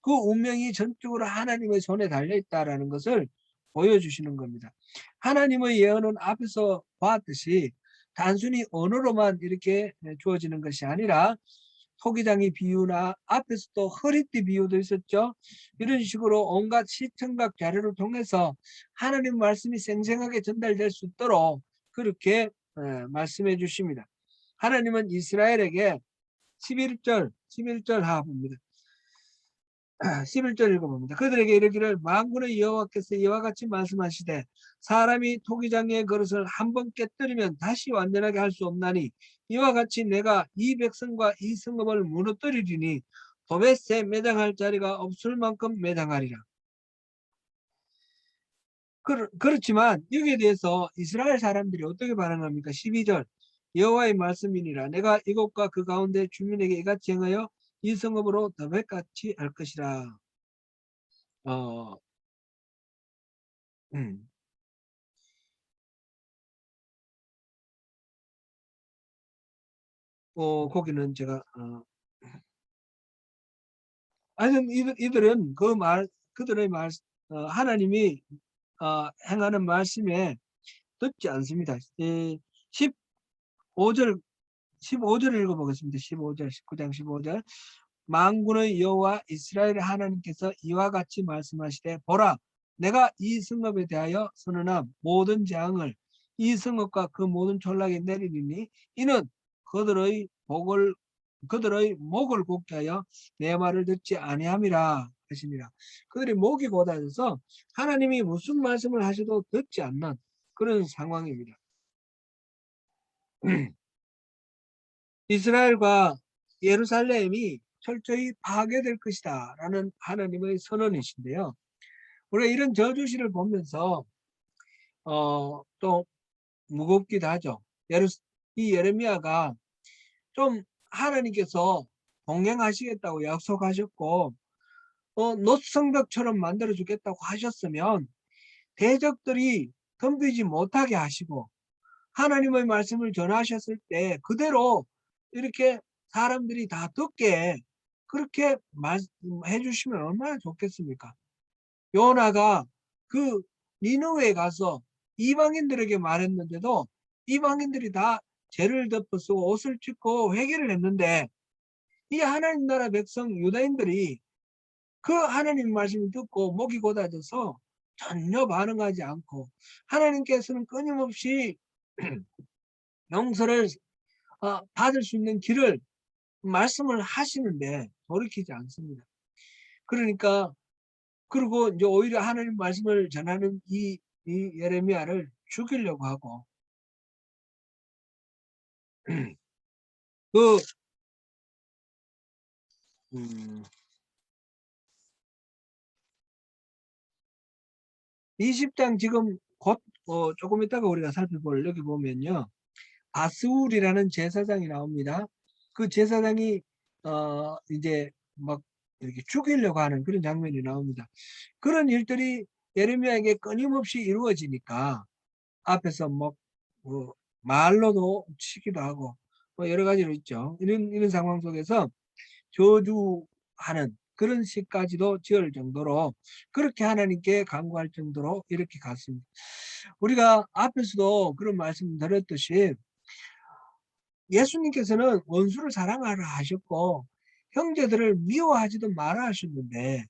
그 운명이 전적으로 하나님의 손에 달려 있다라는 것을 보여주시는 겁니다. 하나님의 예언은 앞에서 봤듯이 단순히 언어로만 이렇게 주어지는 것이 아니라 토기장의 비유나 앞에서 또 허리띠 비유도 있었죠. 이런 식으로 온갖 시청각 자료를 통해서 하나님 말씀이 생생하게 전달될 수 있도록 그렇게 말씀해 주십니다. 하나님은 이스라엘에게 11절 하봅니다. 11절 읽어봅니다. 그들에게 이르기를 만군의 여호와께서 이와 같이 말씀하시되 사람이 토기장의 그릇을 한번 깨뜨리면 다시 완전하게 할 수 없나니 이와 같이 내가 이 백성과 이 성읍을 무너뜨리리니 도벳에 매장할 자리가 없을 만큼 매장하리라. 그렇지만 여기에 대해서 이스라엘 사람들이 어떻게 반응합니까? 12절 여호와의 말씀이니라 내가 이곳과 그 가운데 주민에게 이같이 행하여 이 성읍으로 더백같이 할 것이라. 어, 음. 거기는 제가 하여튼 이들은 그들의 말 하나님이 행하는 말씀에 듣지 않습니다. 15절 15절 읽어보겠습니다. 15절 19장 15절 만군의 여호와 이스라엘의 하나님께서 이와 같이 말씀하시되 보라 내가 이 성읍에 대하여 선언한 모든 재앙을 이 성읍과 그 모든 촌락에 내리리니 이는 그들의 목을 곱게 하여 내 말을 듣지 아니함이라 하시니라. 그들이 목이 곧아져서 하나님이 무슨 말씀을 하셔도 듣지 않는 그런 상황입니다. 이스라엘과 예루살렘이 철저히 파괴될 것이다 라는 하나님의 선언이신데요. 우리가 이런 저주시를 보면서 또 무겁기도 하죠. 이 예레미야가 좀 하나님께서 동행하시겠다고 약속하셨고 놋성벽처럼 만들어 주겠다고 하셨으면 대적들이 덤비지 못하게 하시고 하나님의 말씀을 전하셨을 때 그대로 이렇게 사람들이 다 듣게 그렇게 말씀해 주시면 얼마나 좋겠습니까? 요나가 그 니느웨에 가서 이방인들에게 말했는데도 이방인들이 다 죄를 덮어쓰고 옷을 찢고 회개를 했는데 이 하나님 나라 백성 유다인들이 그 하나님 말씀을 듣고 목이 곧아져서 전혀 반응하지 않고 하나님께서는 끊임없이 용서를 받을 수 있는 길을 말씀을 하시는데 돌이키지 않습니다. 그러니까 그리고 이제 오히려 하나님 말씀을 전하는 이 예레미야를 죽이려고 하고 그 20장 지금 곧 조금 있다가 우리가 살펴볼 여기 보면요. 아스울이라는 제사장이 나옵니다. 그 제사장이 이제 막 이렇게 죽이려고 하는 그런 장면이 나옵니다. 그런 일들이 예레미야에게 끊임없이 이루어지니까 앞에서 말로도 치기도 하고 여러 가지로 있죠. 이런 상황 속에서 저주하는 그런 시까지도 지을 정도로 그렇게 하나님께 간구할 정도로 이렇게 갔습니다. 우리가 앞에서도 그런 말씀 드렸듯이 예수님께서는 원수를 사랑하라 하셨고 형제들을 미워하지도 마라 하셨는데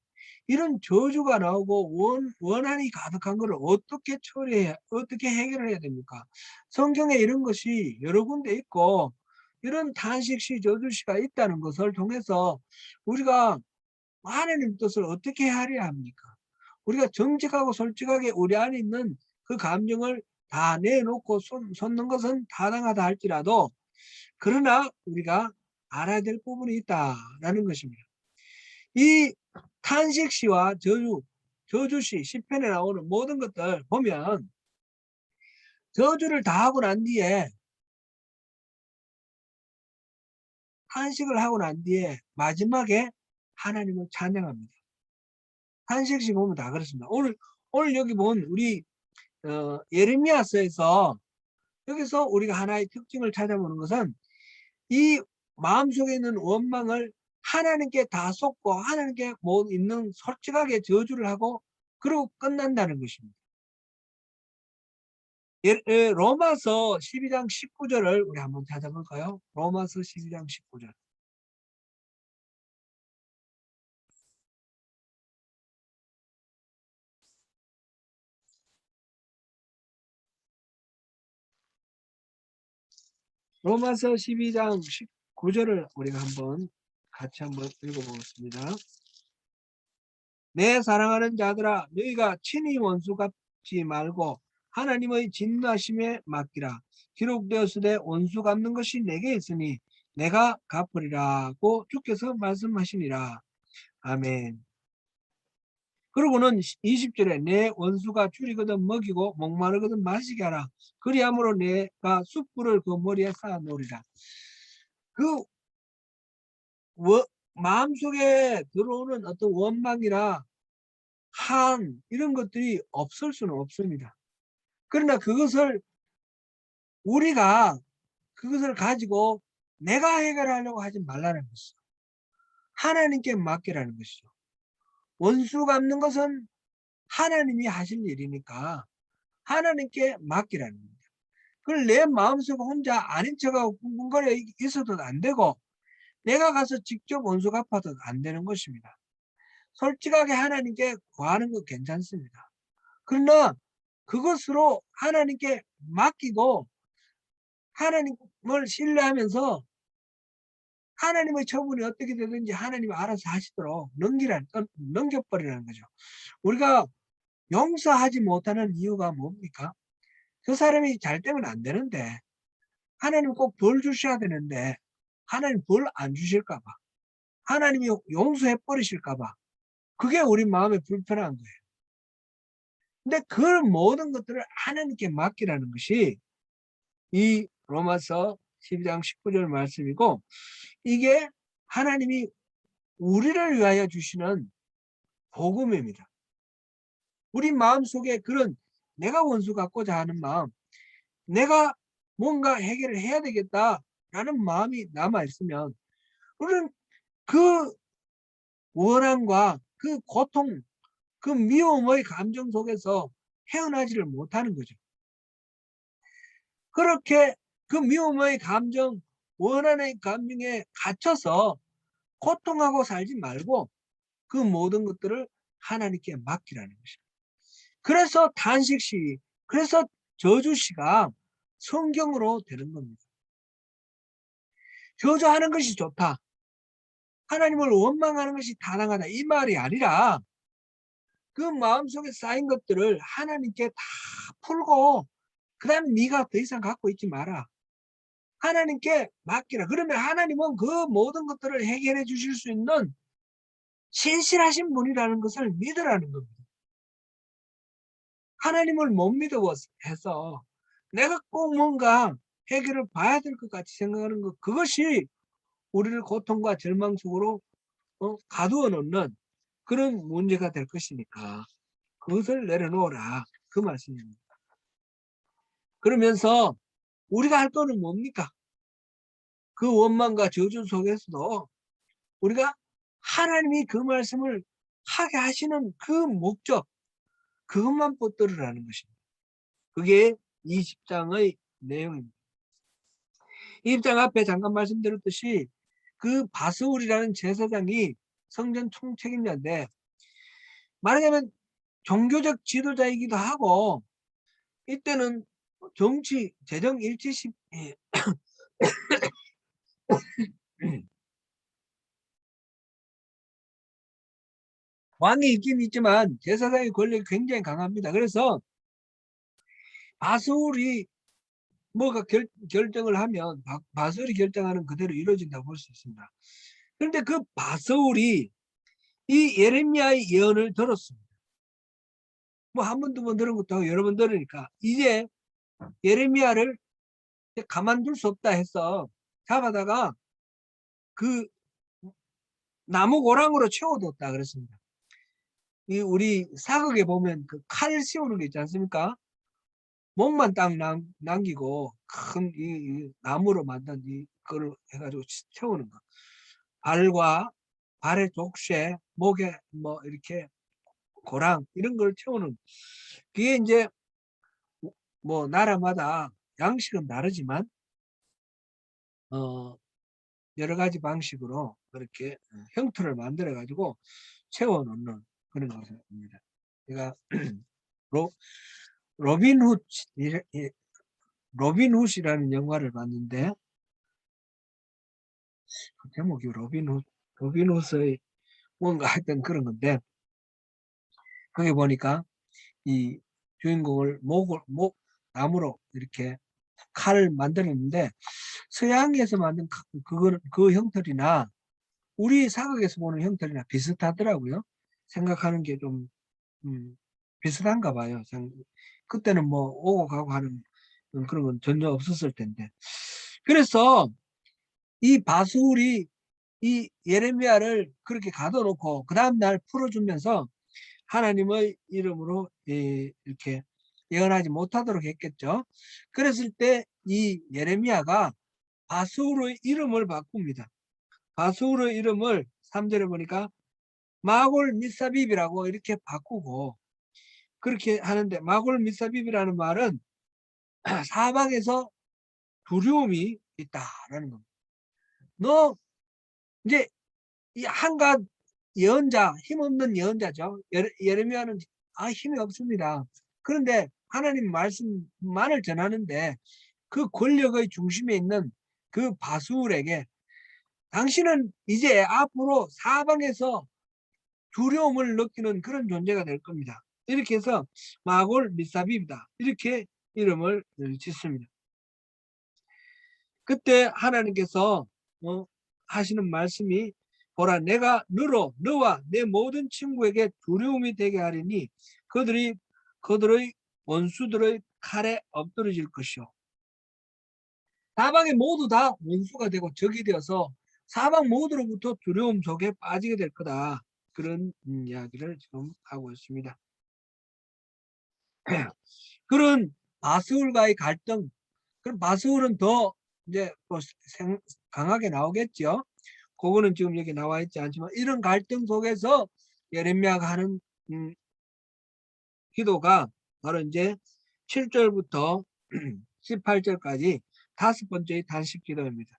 이런 저주가 나오고 원한이 가득한 것을 어떻게 처리해야 어떻게 해결을 해야 됩니까? 성경에 이런 것이 여러 군데 있고 이런 탄식시 저주시가 있다는 것을 통해서 우리가 하나님 뜻을 어떻게 하려야 합니까? 우리가 정직하고 솔직하게 우리 안에 있는 그 감정을 다 내놓고 쏟는 것은 타당하다 할지라도 그러나 우리가 알아야 될 부분이 있다라는 것입니다. 이 탄식시와 저주시, 시편에 나오는 모든 것들 보면 저주를 다 하고 난 뒤에 탄식을 하고 난 뒤에 마지막에 하나님을 찬양합니다. 탄식시 보면 다 그렇습니다. 오늘 여기 본 우리 예레미야서에서 여기서 우리가 하나의 특징을 찾아보는 것은 이 마음속에 있는 원망을 하나님께 다 쏟고 하나님께 있는 솔직하게 저주를 하고 그러고 끝난다는 것입니다. 로마서 12장 19절을 우리 한번 찾아볼까요? 로마서 12장 19절. 로마서 12장 19절을 우리가 같이 한번 읽어보겠습니다. 내 사랑하는 자들아 너희가 친히 원수 갚지 말고 하나님의 진노하심에 맡기라. 기록되었으되 원수 갚는 것이 내게 있으니 내가 갚으리라고 주께서 말씀하시니라. 아멘. 그러고는 20절에 내 원수가 줄이거든 먹이고 목마르거든 마시게 하라. 그리함으로 내가 숯불을 그 머리에 쌓아 놓으리라. 그 마음속에 들어오는 어떤 원망이나 이런 것들이 없을 수는 없습니다. 그러나 우리가 그것을 가지고 내가 해결하려고 하지 말라는 것이죠. 하나님께 맡기라는 것이죠. 원수 갚는 것은 하나님이 하실 일이니까 하나님께 맡기라는 겁니다. 그걸 내 마음속에 혼자 아닌 척하고 꿍꿍거려 있어도 안 되고 내가 가서 직접 원수 갚아도 안 되는 것입니다. 솔직하게 하나님께 구하는 건 괜찮습니다. 그러나 그것으로 하나님께 맡기고 하나님을 신뢰하면서 하나님의 처분이 어떻게 되든지 하나님이 알아서 하시도록 넘겨버리라는 거죠. 우리가 용서하지 못하는 이유가 뭡니까? 그 사람이 잘 되면 안 되는데 하나님 꼭 벌 주셔야 되는데 하나님 벌 안 주실까 봐 하나님이 용서해 버리실까 봐 그게 우리 마음에 불편한 거예요. 근데 그 모든 것들을 하나님께 맡기라는 것이 이 로마서 12장 19절 말씀이고 이게 하나님이 우리를 위하여 주시는 복음입니다. 우리 마음속에 그런 내가 원수 갖고자 하는 마음, 내가 뭔가 해결을 해야 되겠다라는 마음이 남아 있으면 우리는 그 원한과 그 고통, 그 미움의 감정 속에서 헤어나지를 못하는 거죠. 그렇게 그 미움의 감정, 원한의 감정에 갇혀서 고통하고 살지 말고 그 모든 것들을 하나님께 맡기라는 것입니다. 그래서 탄식시, 그래서 저주시가 성경으로 되는 겁니다. 저주하는 것이 좋다, 하나님을 원망하는 것이 타당하다, 이 말이 아니라 그 마음속에 쌓인 것들을 하나님께 다 풀고 그 다음에 네가 더 이상 갖고 있지 마라, 하나님께 맡기라. 그러면 하나님은 그 모든 것들을 해결해 주실 수 있는 신실하신 분이라는 것을 믿으라는 겁니다. 하나님을 못 믿어서 내가 꼭 뭔가 해결을 봐야 될 것 같이 생각하는 것, 그것이 우리를 고통과 절망 속으로 가두어 놓는 그런 문제가 될 것이니까 그것을 내려놓으라, 그 말씀입니다. 그러면서 우리가 할 거는 뭡니까? 그 원망과 저주 속에서도 우리가 하나님이 그 말씀을 하게 하시는 그 목적, 그것만 붙들으라는 것입니다. 그게 20장의 내용입니다. 20장 앞에 잠깐 말씀드렸듯이 그 바스울이라는 제사장이 성전 총책임자인데, 말하자면 종교적 지도자이기도 하고 이때는 정치, 재정 일치식 왕이 있긴 있지만 제사장의 권력이 굉장히 강합니다. 그래서 바스울이 뭐가 결정을 하면 바스울이 결정하는 그대로 이루어진다고 볼 수 있습니다. 그런데 그 바스울이 이 예레미야의 예언을 들었습니다. 뭐 한 번, 두 번 들은 것도 하고 여러 번 들으니까 이제 예레미야를 가만둘 수 없다 해서 잡아다가 그 나무 고랑으로 채워뒀다 그랬습니다. 이 우리 사극에 보면 그 칼 씌우는 게 있지 않습니까? 목만 딱 남기고 큰 이 나무로 만든 이거를 해가지고 채우는 거. 발의 족쇄, 목에 뭐 이렇게 고랑 이런 걸 채우는, 그게 이제 뭐 나라마다 양식은 다르지만 여러 가지 방식으로 그렇게 형태를 만들어 가지고 채워 놓는 그런 것입니다. 제가 로빈 훗이라는 영화를 봤는데 그 제목이 로빈 훗의 뭔가 하여튼 그런 건데, 거기 보니까 이 주인공을 나무로 이렇게 칼을 만들었는데 서양에서 만든 그 형태이나 우리 사극에서 보는 형태이나 비슷하더라고요. 생각하는 게 좀 비슷한가 봐요. 그때는 뭐 오고 가고 하는 그런 건 전혀 없었을 텐데. 그래서 이 바술이 이 예레미야를 그렇게 가둬놓고 그 다음날 풀어주면서 하나님의 이름으로 이렇게 예언하지 못하도록 했겠죠. 그랬을 때 이 예레미야가 바술의 이름을 바꿉니다. 바술의 이름을 3절에 보니까 마골 미사빕이라고 이렇게 바꾸고 그렇게 하는데, 마골 미사빕이라는 말은 사방에서 두려움이 있다라는 겁니다. 너 이제 이 한갓 예언자, 힘없는 예언자죠. 예레미야는 힘이 없습니다. 그런데 하나님 말씀만을 전하는데 그 권력의 중심에 있는 그 바술에게 당신은 이제 앞으로 사방에서 두려움을 느끼는 그런 존재가 될 겁니다. 이렇게 해서 마골 미사빕이다, 이렇게 이름을 짓습니다. 그때 하나님께서 하시는 말씀이, 보라 내가 너와 내 모든 친구에게 두려움이 되게 하리니 그들의 원수들의 칼에 엎드러질 것이요. 사방에 모두 다 원수가 되고 적이 되어서 사방 모두로부터 두려움 속에 빠지게 될 거다. 그런 이야기를 지금 하고 있습니다. 그런 바스울과의 갈등, 그럼 바스울은 더 이제 또 강하게 나오겠죠. 그거는 지금 여기 나와 있지 않지만 이런 갈등 속에서 예레미야가 하는 기도가 바로 이제 7절부터 18절까지 5번째의 단식 기도입니다.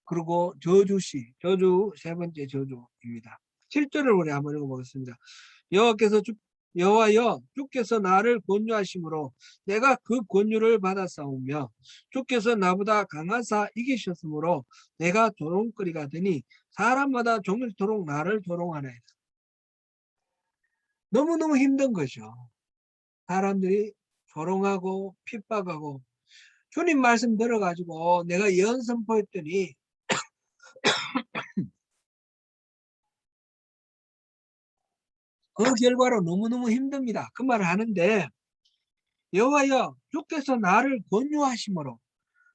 그리고 저주 세 번째 저주입니다. 7절을 우리 한번 읽어보겠습니다. 여호와여 주께서 나를 권유하심으로 내가 그 권유를 받아 싸우며 주께서 나보다 강하사 이기셨으므로 내가 조롱거리가 되니 사람마다 종일토록 나를 조롱하나이다. 너무너무 힘든 거죠. 사람들이 조롱하고 핍박하고 주님 말씀 들어가지고 내가 예언 선포했더니 그 결과로 너무너무 힘듭니다. 그 말을 하는데 여호와여 주께서 나를 권유하심으로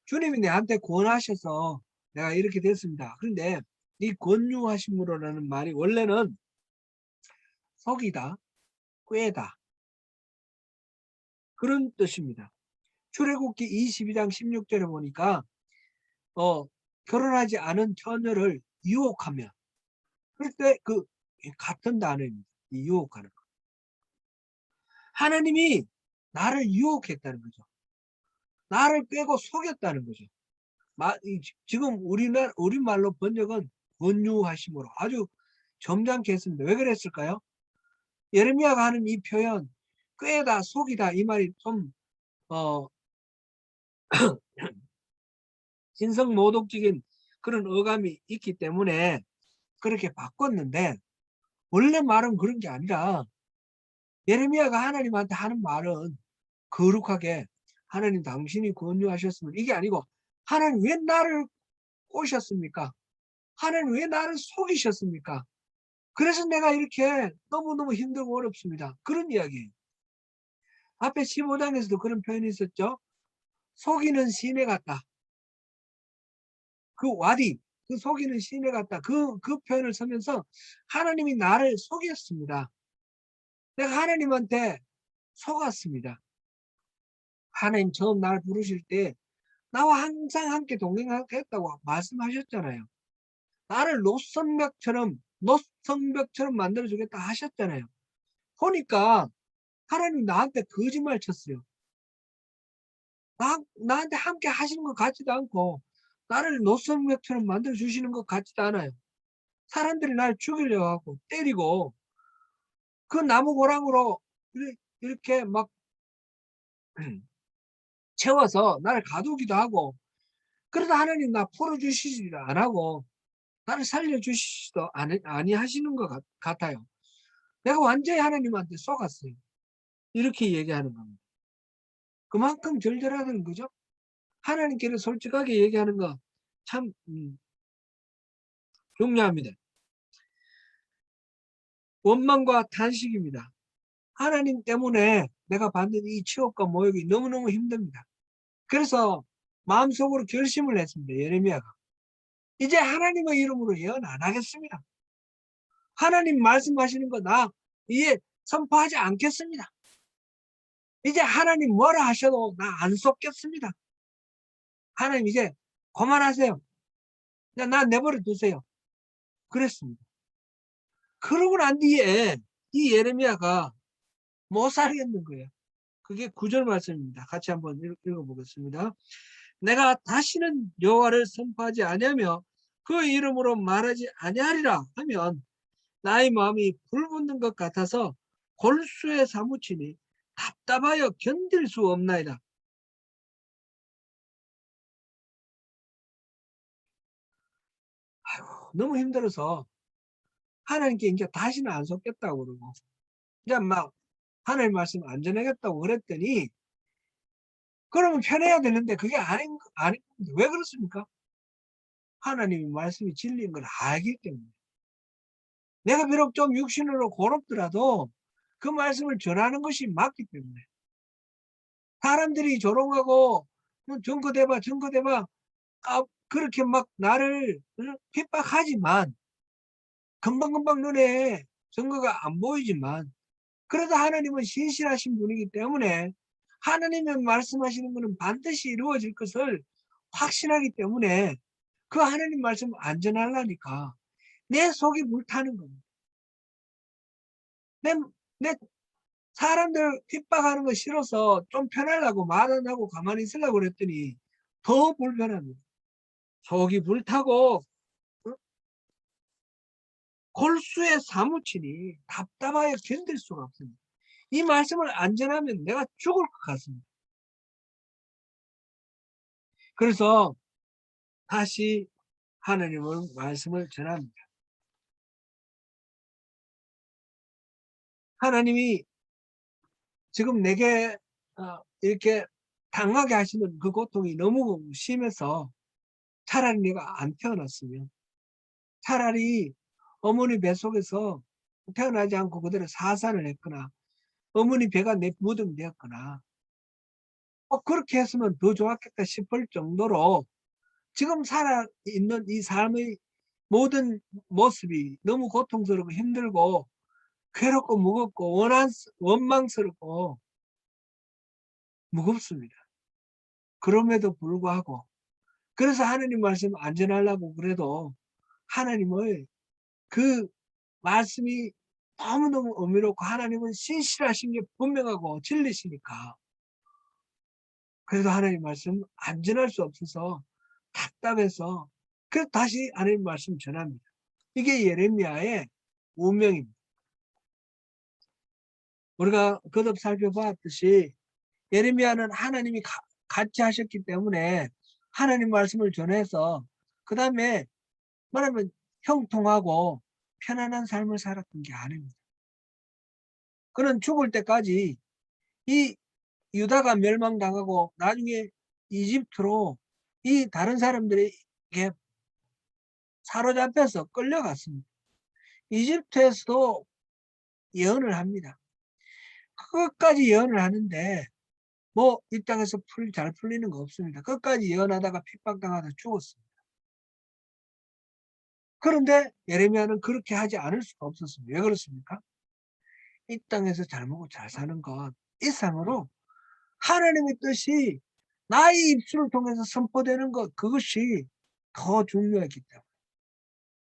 주님이 내한테 권하셔서 내가 이렇게 됐습니다. 그런데 이 권유하심으로라는 말이 원래는 속이다, 꾀다 그런 뜻입니다. 출애굽기 22장 16절에 보니까 결혼하지 않은 처녀를 유혹하면 그럴 때 그 같은 단어입니다. 유혹하는 거. 하나님이 나를 유혹했다는 거죠. 나를 빼고 속였다는 거죠. 지금 우리말로 번역은 권유하심으로 아주 점잖게 했습니다. 왜 그랬을까요? 예레미야가 하는 이 표현 꾀다 속이다 이 말이 좀 신성모독적인 그런 어감이 있기 때문에 그렇게 바꿨는데 원래 말은 그런 게 아니라 예레미야가 하나님한테 하는 말은 거룩하게 하나님 당신이 권유하셨으면 이게 아니고 하나님 왜 나를 꼬셨습니까? 하나님 왜 나를 속이셨습니까? 그래서 내가 이렇게 너무너무 힘들고 어렵습니다. 그런 이야기예요. 앞에 15장에서도 그런 표현이 있었죠. 속이는 시내 같다. 그 와디, 그 속이는 시내 같다. 그 표현을 쓰면서 하나님이 나를 속였습니다. 내가 하나님한테 속았습니다. 하나님 처음 나를 부르실 때 나와 항상 함께 동행하겠다고 말씀하셨잖아요. 나를 노성벽처럼 만들어주겠다 하셨잖아요. 보니까 하나님 나한테 거짓말 쳤어요. 나한테 함께 하시는 것 같지도 않고 나를 노성벽처럼 만들어주시는 것 같지도 않아요. 사람들이 나를 죽이려고 하고 때리고 그 나무 고랑으로 이렇게 막 채워서 나를 가두기도 하고 그러다 하나님 나 풀어주시지도 안 하고 나를 살려주시지도 아니하시는 것 같아요. 내가 완전히 하나님한테 속았어요. 이렇게 얘기하는 겁니다. 그만큼 절절하다는 거죠. 하나님께는 솔직하게 얘기하는 거 참 중요합니다. 원망과 탄식입니다. 하나님 때문에 내가 받는 이 치욕과 모욕이 너무너무 힘듭니다. 그래서 마음속으로 결심을 했습니다. 예레미야가. 이제 하나님의 이름으로 예언 안 하겠습니다. 하나님 말씀하시는 거 나 이해 선포하지 않겠습니다. 이제 하나님 뭐라 하셔도 나 안 속겠습니다. 하나님 이제 그만하세요. 그냥 나 내버려 두세요. 그랬습니다. 그러고 난 뒤에 이 예레미야가 못 살겠는 거예요. 그게 9절 말씀입니다. 같이 한번 읽어보겠습니다. 내가 다시는 여호와를 선포하지 아니하며 그 이름으로 말하지 아니하리라 하면 나의 마음이 불붙는 것 같아서 골수에 사무치니 답답하여 견딜 수 없나이다. 아이고, 너무 힘들어서 하나님께 이제 다시는 안 속겠다고 그러고 이제 막 하나님 말씀 안 전하겠다고 그랬더니 그러면 편해야 되는데 그게 아닌 왜 그렇습니까? 하나님의 말씀이 진리인 걸 알기 때문에 내가 비록 좀 육신으로 고롭더라도 그 말씀을 전하는 것이 맞기 때문에 사람들이 조롱하고 증거대봐 그렇게 막 나를 핍박하지만 금방금방 눈에 증거가 안 보이지만 그래도 하나님은 신실하신 분이기 때문에 하나님이 말씀하시는 것은 반드시 이루어질 것을 확신하기 때문에 그 하나님 말씀 안전하려니까 내 속이 불타는 겁니다. 내 사람들 핍박하는 거 싫어서 좀 편하려고 말 안 하고 가만히 있으려고 그랬더니 더 불편합니다. 속이 불타고 골수에 사무치니 답답하여 견딜 수가 없습니다. 이 말씀을 안 전하면 내가 죽을 것 같습니다. 그래서 다시 하나님의 말씀을 전합니다. 하나님이 지금 내게 이렇게 당하게 하시는 그 고통이 너무 심해서 차라리 내가 안 태어났으면, 차라리 어머니 뱃속에서 태어나지 않고 그대로 사산을 했거나 어머니 배가 내 무덤이 되었거나 그렇게 했으면 더 좋았겠다 싶을 정도로 지금 살아있는 이 삶의 모든 모습이 너무 고통스럽고 힘들고 괴롭고 무겁고 원망스럽고 무겁습니다. 그럼에도 불구하고 그래서 하나님 말씀 안 전하려고 그래도 하나님의 그 말씀이 너무너무 의미롭고 하나님은 신실하신 게 분명하고 진리시니까 그래도 하나님 말씀 안 전할 수 없어서 답답해서 그래서 다시 하나님 말씀 전합니다. 이게 예레미야의 운명입니다. 우리가 거듭 살펴봤듯이 예레미야는 하나님이 같이 하셨기 때문에 하나님 말씀을 전해서 그 다음에 말하면 형통하고 편안한 삶을 살았던 게 아닙니다. 그는 죽을 때까지 이 유다가 멸망당하고 나중에 이집트로 이 다른 사람들에게 사로잡혀서 끌려갔습니다. 이집트에서도 예언을 합니다. 끝까지 예언을 하는데 뭐 이 땅에서 잘 풀리는 거 없습니다. 끝까지 예언하다가 핍박당하다 죽었습니다. 그런데 예레미야는 그렇게 하지 않을 수가 없었습니다. 왜 그렇습니까? 이 땅에서 잘 먹고 잘 사는 것 이상으로 하나님의 뜻이 나의 입술을 통해서 선포되는 것 그것이 더 중요했기 때문에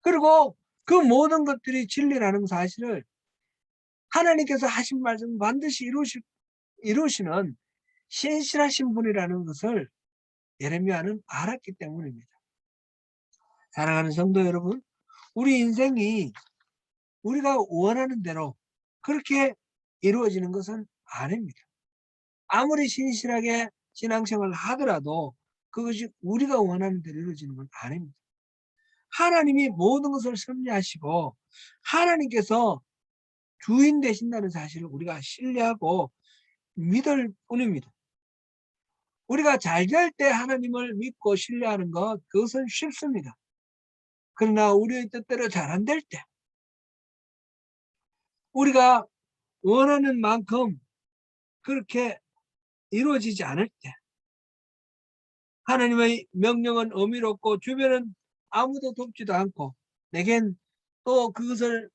그리고 그 모든 것들이 진리라는 사실을 하나님께서 하신 말씀 반드시 이루시는 신실하신 분이라는 것을 예레미야는 알았기 때문입니다. 사랑하는 성도 여러분, 우리 인생이 우리가 원하는 대로 그렇게 이루어지는 것은 아닙니다. 아무리 신실하게 신앙생활을 하더라도 그것이 우리가 원하는 대로 이루어지는 건 아닙니다. 하나님이 모든 것을 섭리하시고 하나님께서 주인 되신다는 사실을 우리가 신뢰하고 믿을 뿐입니다. 우리가 잘 될 때 하나님을 믿고 신뢰하는 것 그것은 쉽습니다. 그러나 우리의 뜻대로 잘 안 될 때 우리가 원하는 만큼 그렇게 이루어지지 않을 때 하나님의 명령은 어미롭고 주변은 아무도 돕지도 않고 내겐 또 그것을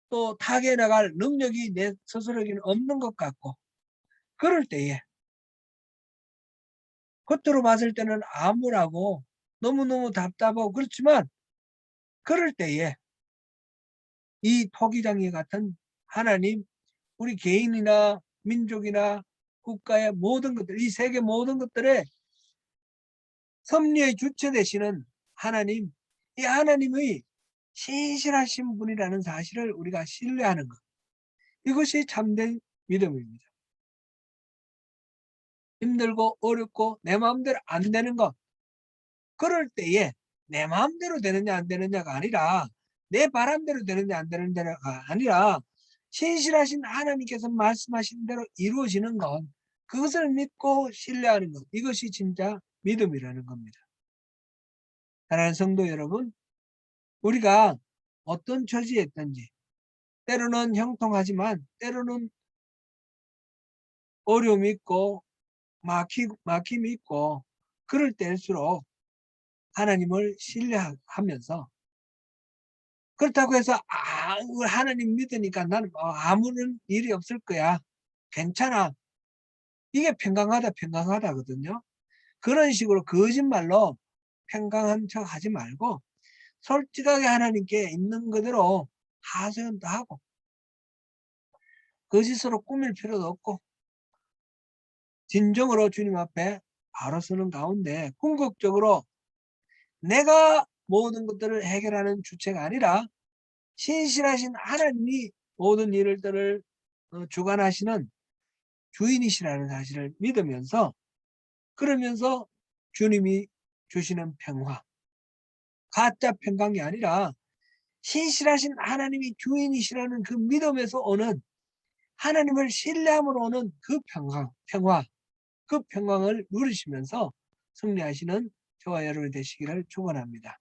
또 타개해 나갈 능력이 내 스스로에게는 없는 것 같고 그럴 때에 겉으로 봤을 때는 암울하고 너무너무 답답하고 그렇지만 그럴 때에 이 토기장이 같은 하나님 우리 개인이나 민족이나 국가의 모든 것들 이 세계 모든 것들의 섭리의 주체 되시는 하나님 이 하나님의 신실하신 분이라는 사실을 우리가 신뢰하는 것 이것이 참된 믿음입니다. 힘들고 어렵고 내 마음대로 안 되는 것 그럴 때에 내 마음대로 되느냐 안 되느냐가 아니라 내 바람대로 되느냐 안 되느냐가 아니라 신실하신 하나님께서 말씀하신 대로 이루어지는 것 그것을 믿고 신뢰하는 것 이것이 진짜 믿음이라는 겁니다. 사랑하는 성도 여러분 우리가 어떤 처지에 있든지 때로는 형통하지만 때로는 어려움이 있고 막힘이 있고 그럴 때일수록 하나님을 신뢰하면서 그렇다고 해서 하나님 믿으니까 나는 아무런 일이 없을 거야. 괜찮아. 이게 평강하다거든요. 그런 식으로 거짓말로 평강한 척 하지 말고 솔직하게 하나님께 있는 그대로 하소연도 하고 거짓으로 꾸밀 필요도 없고 진정으로 주님 앞에 바로 서는 가운데 궁극적으로 내가 모든 것들을 해결하는 주체가 아니라 신실하신 하나님이 모든 일들을 주관하시는 주인이시라는 사실을 믿으면서 그러면서 주님이 주시는 평화, 가짜 평강이 아니라 신실하신 하나님이 주인이시라는 그 믿음에서 오는 하나님을 신뢰함으로 오는 그 평화, 그 평강을 누리시면서 승리하시는 저와 여러분이 되시기를 축원합니다.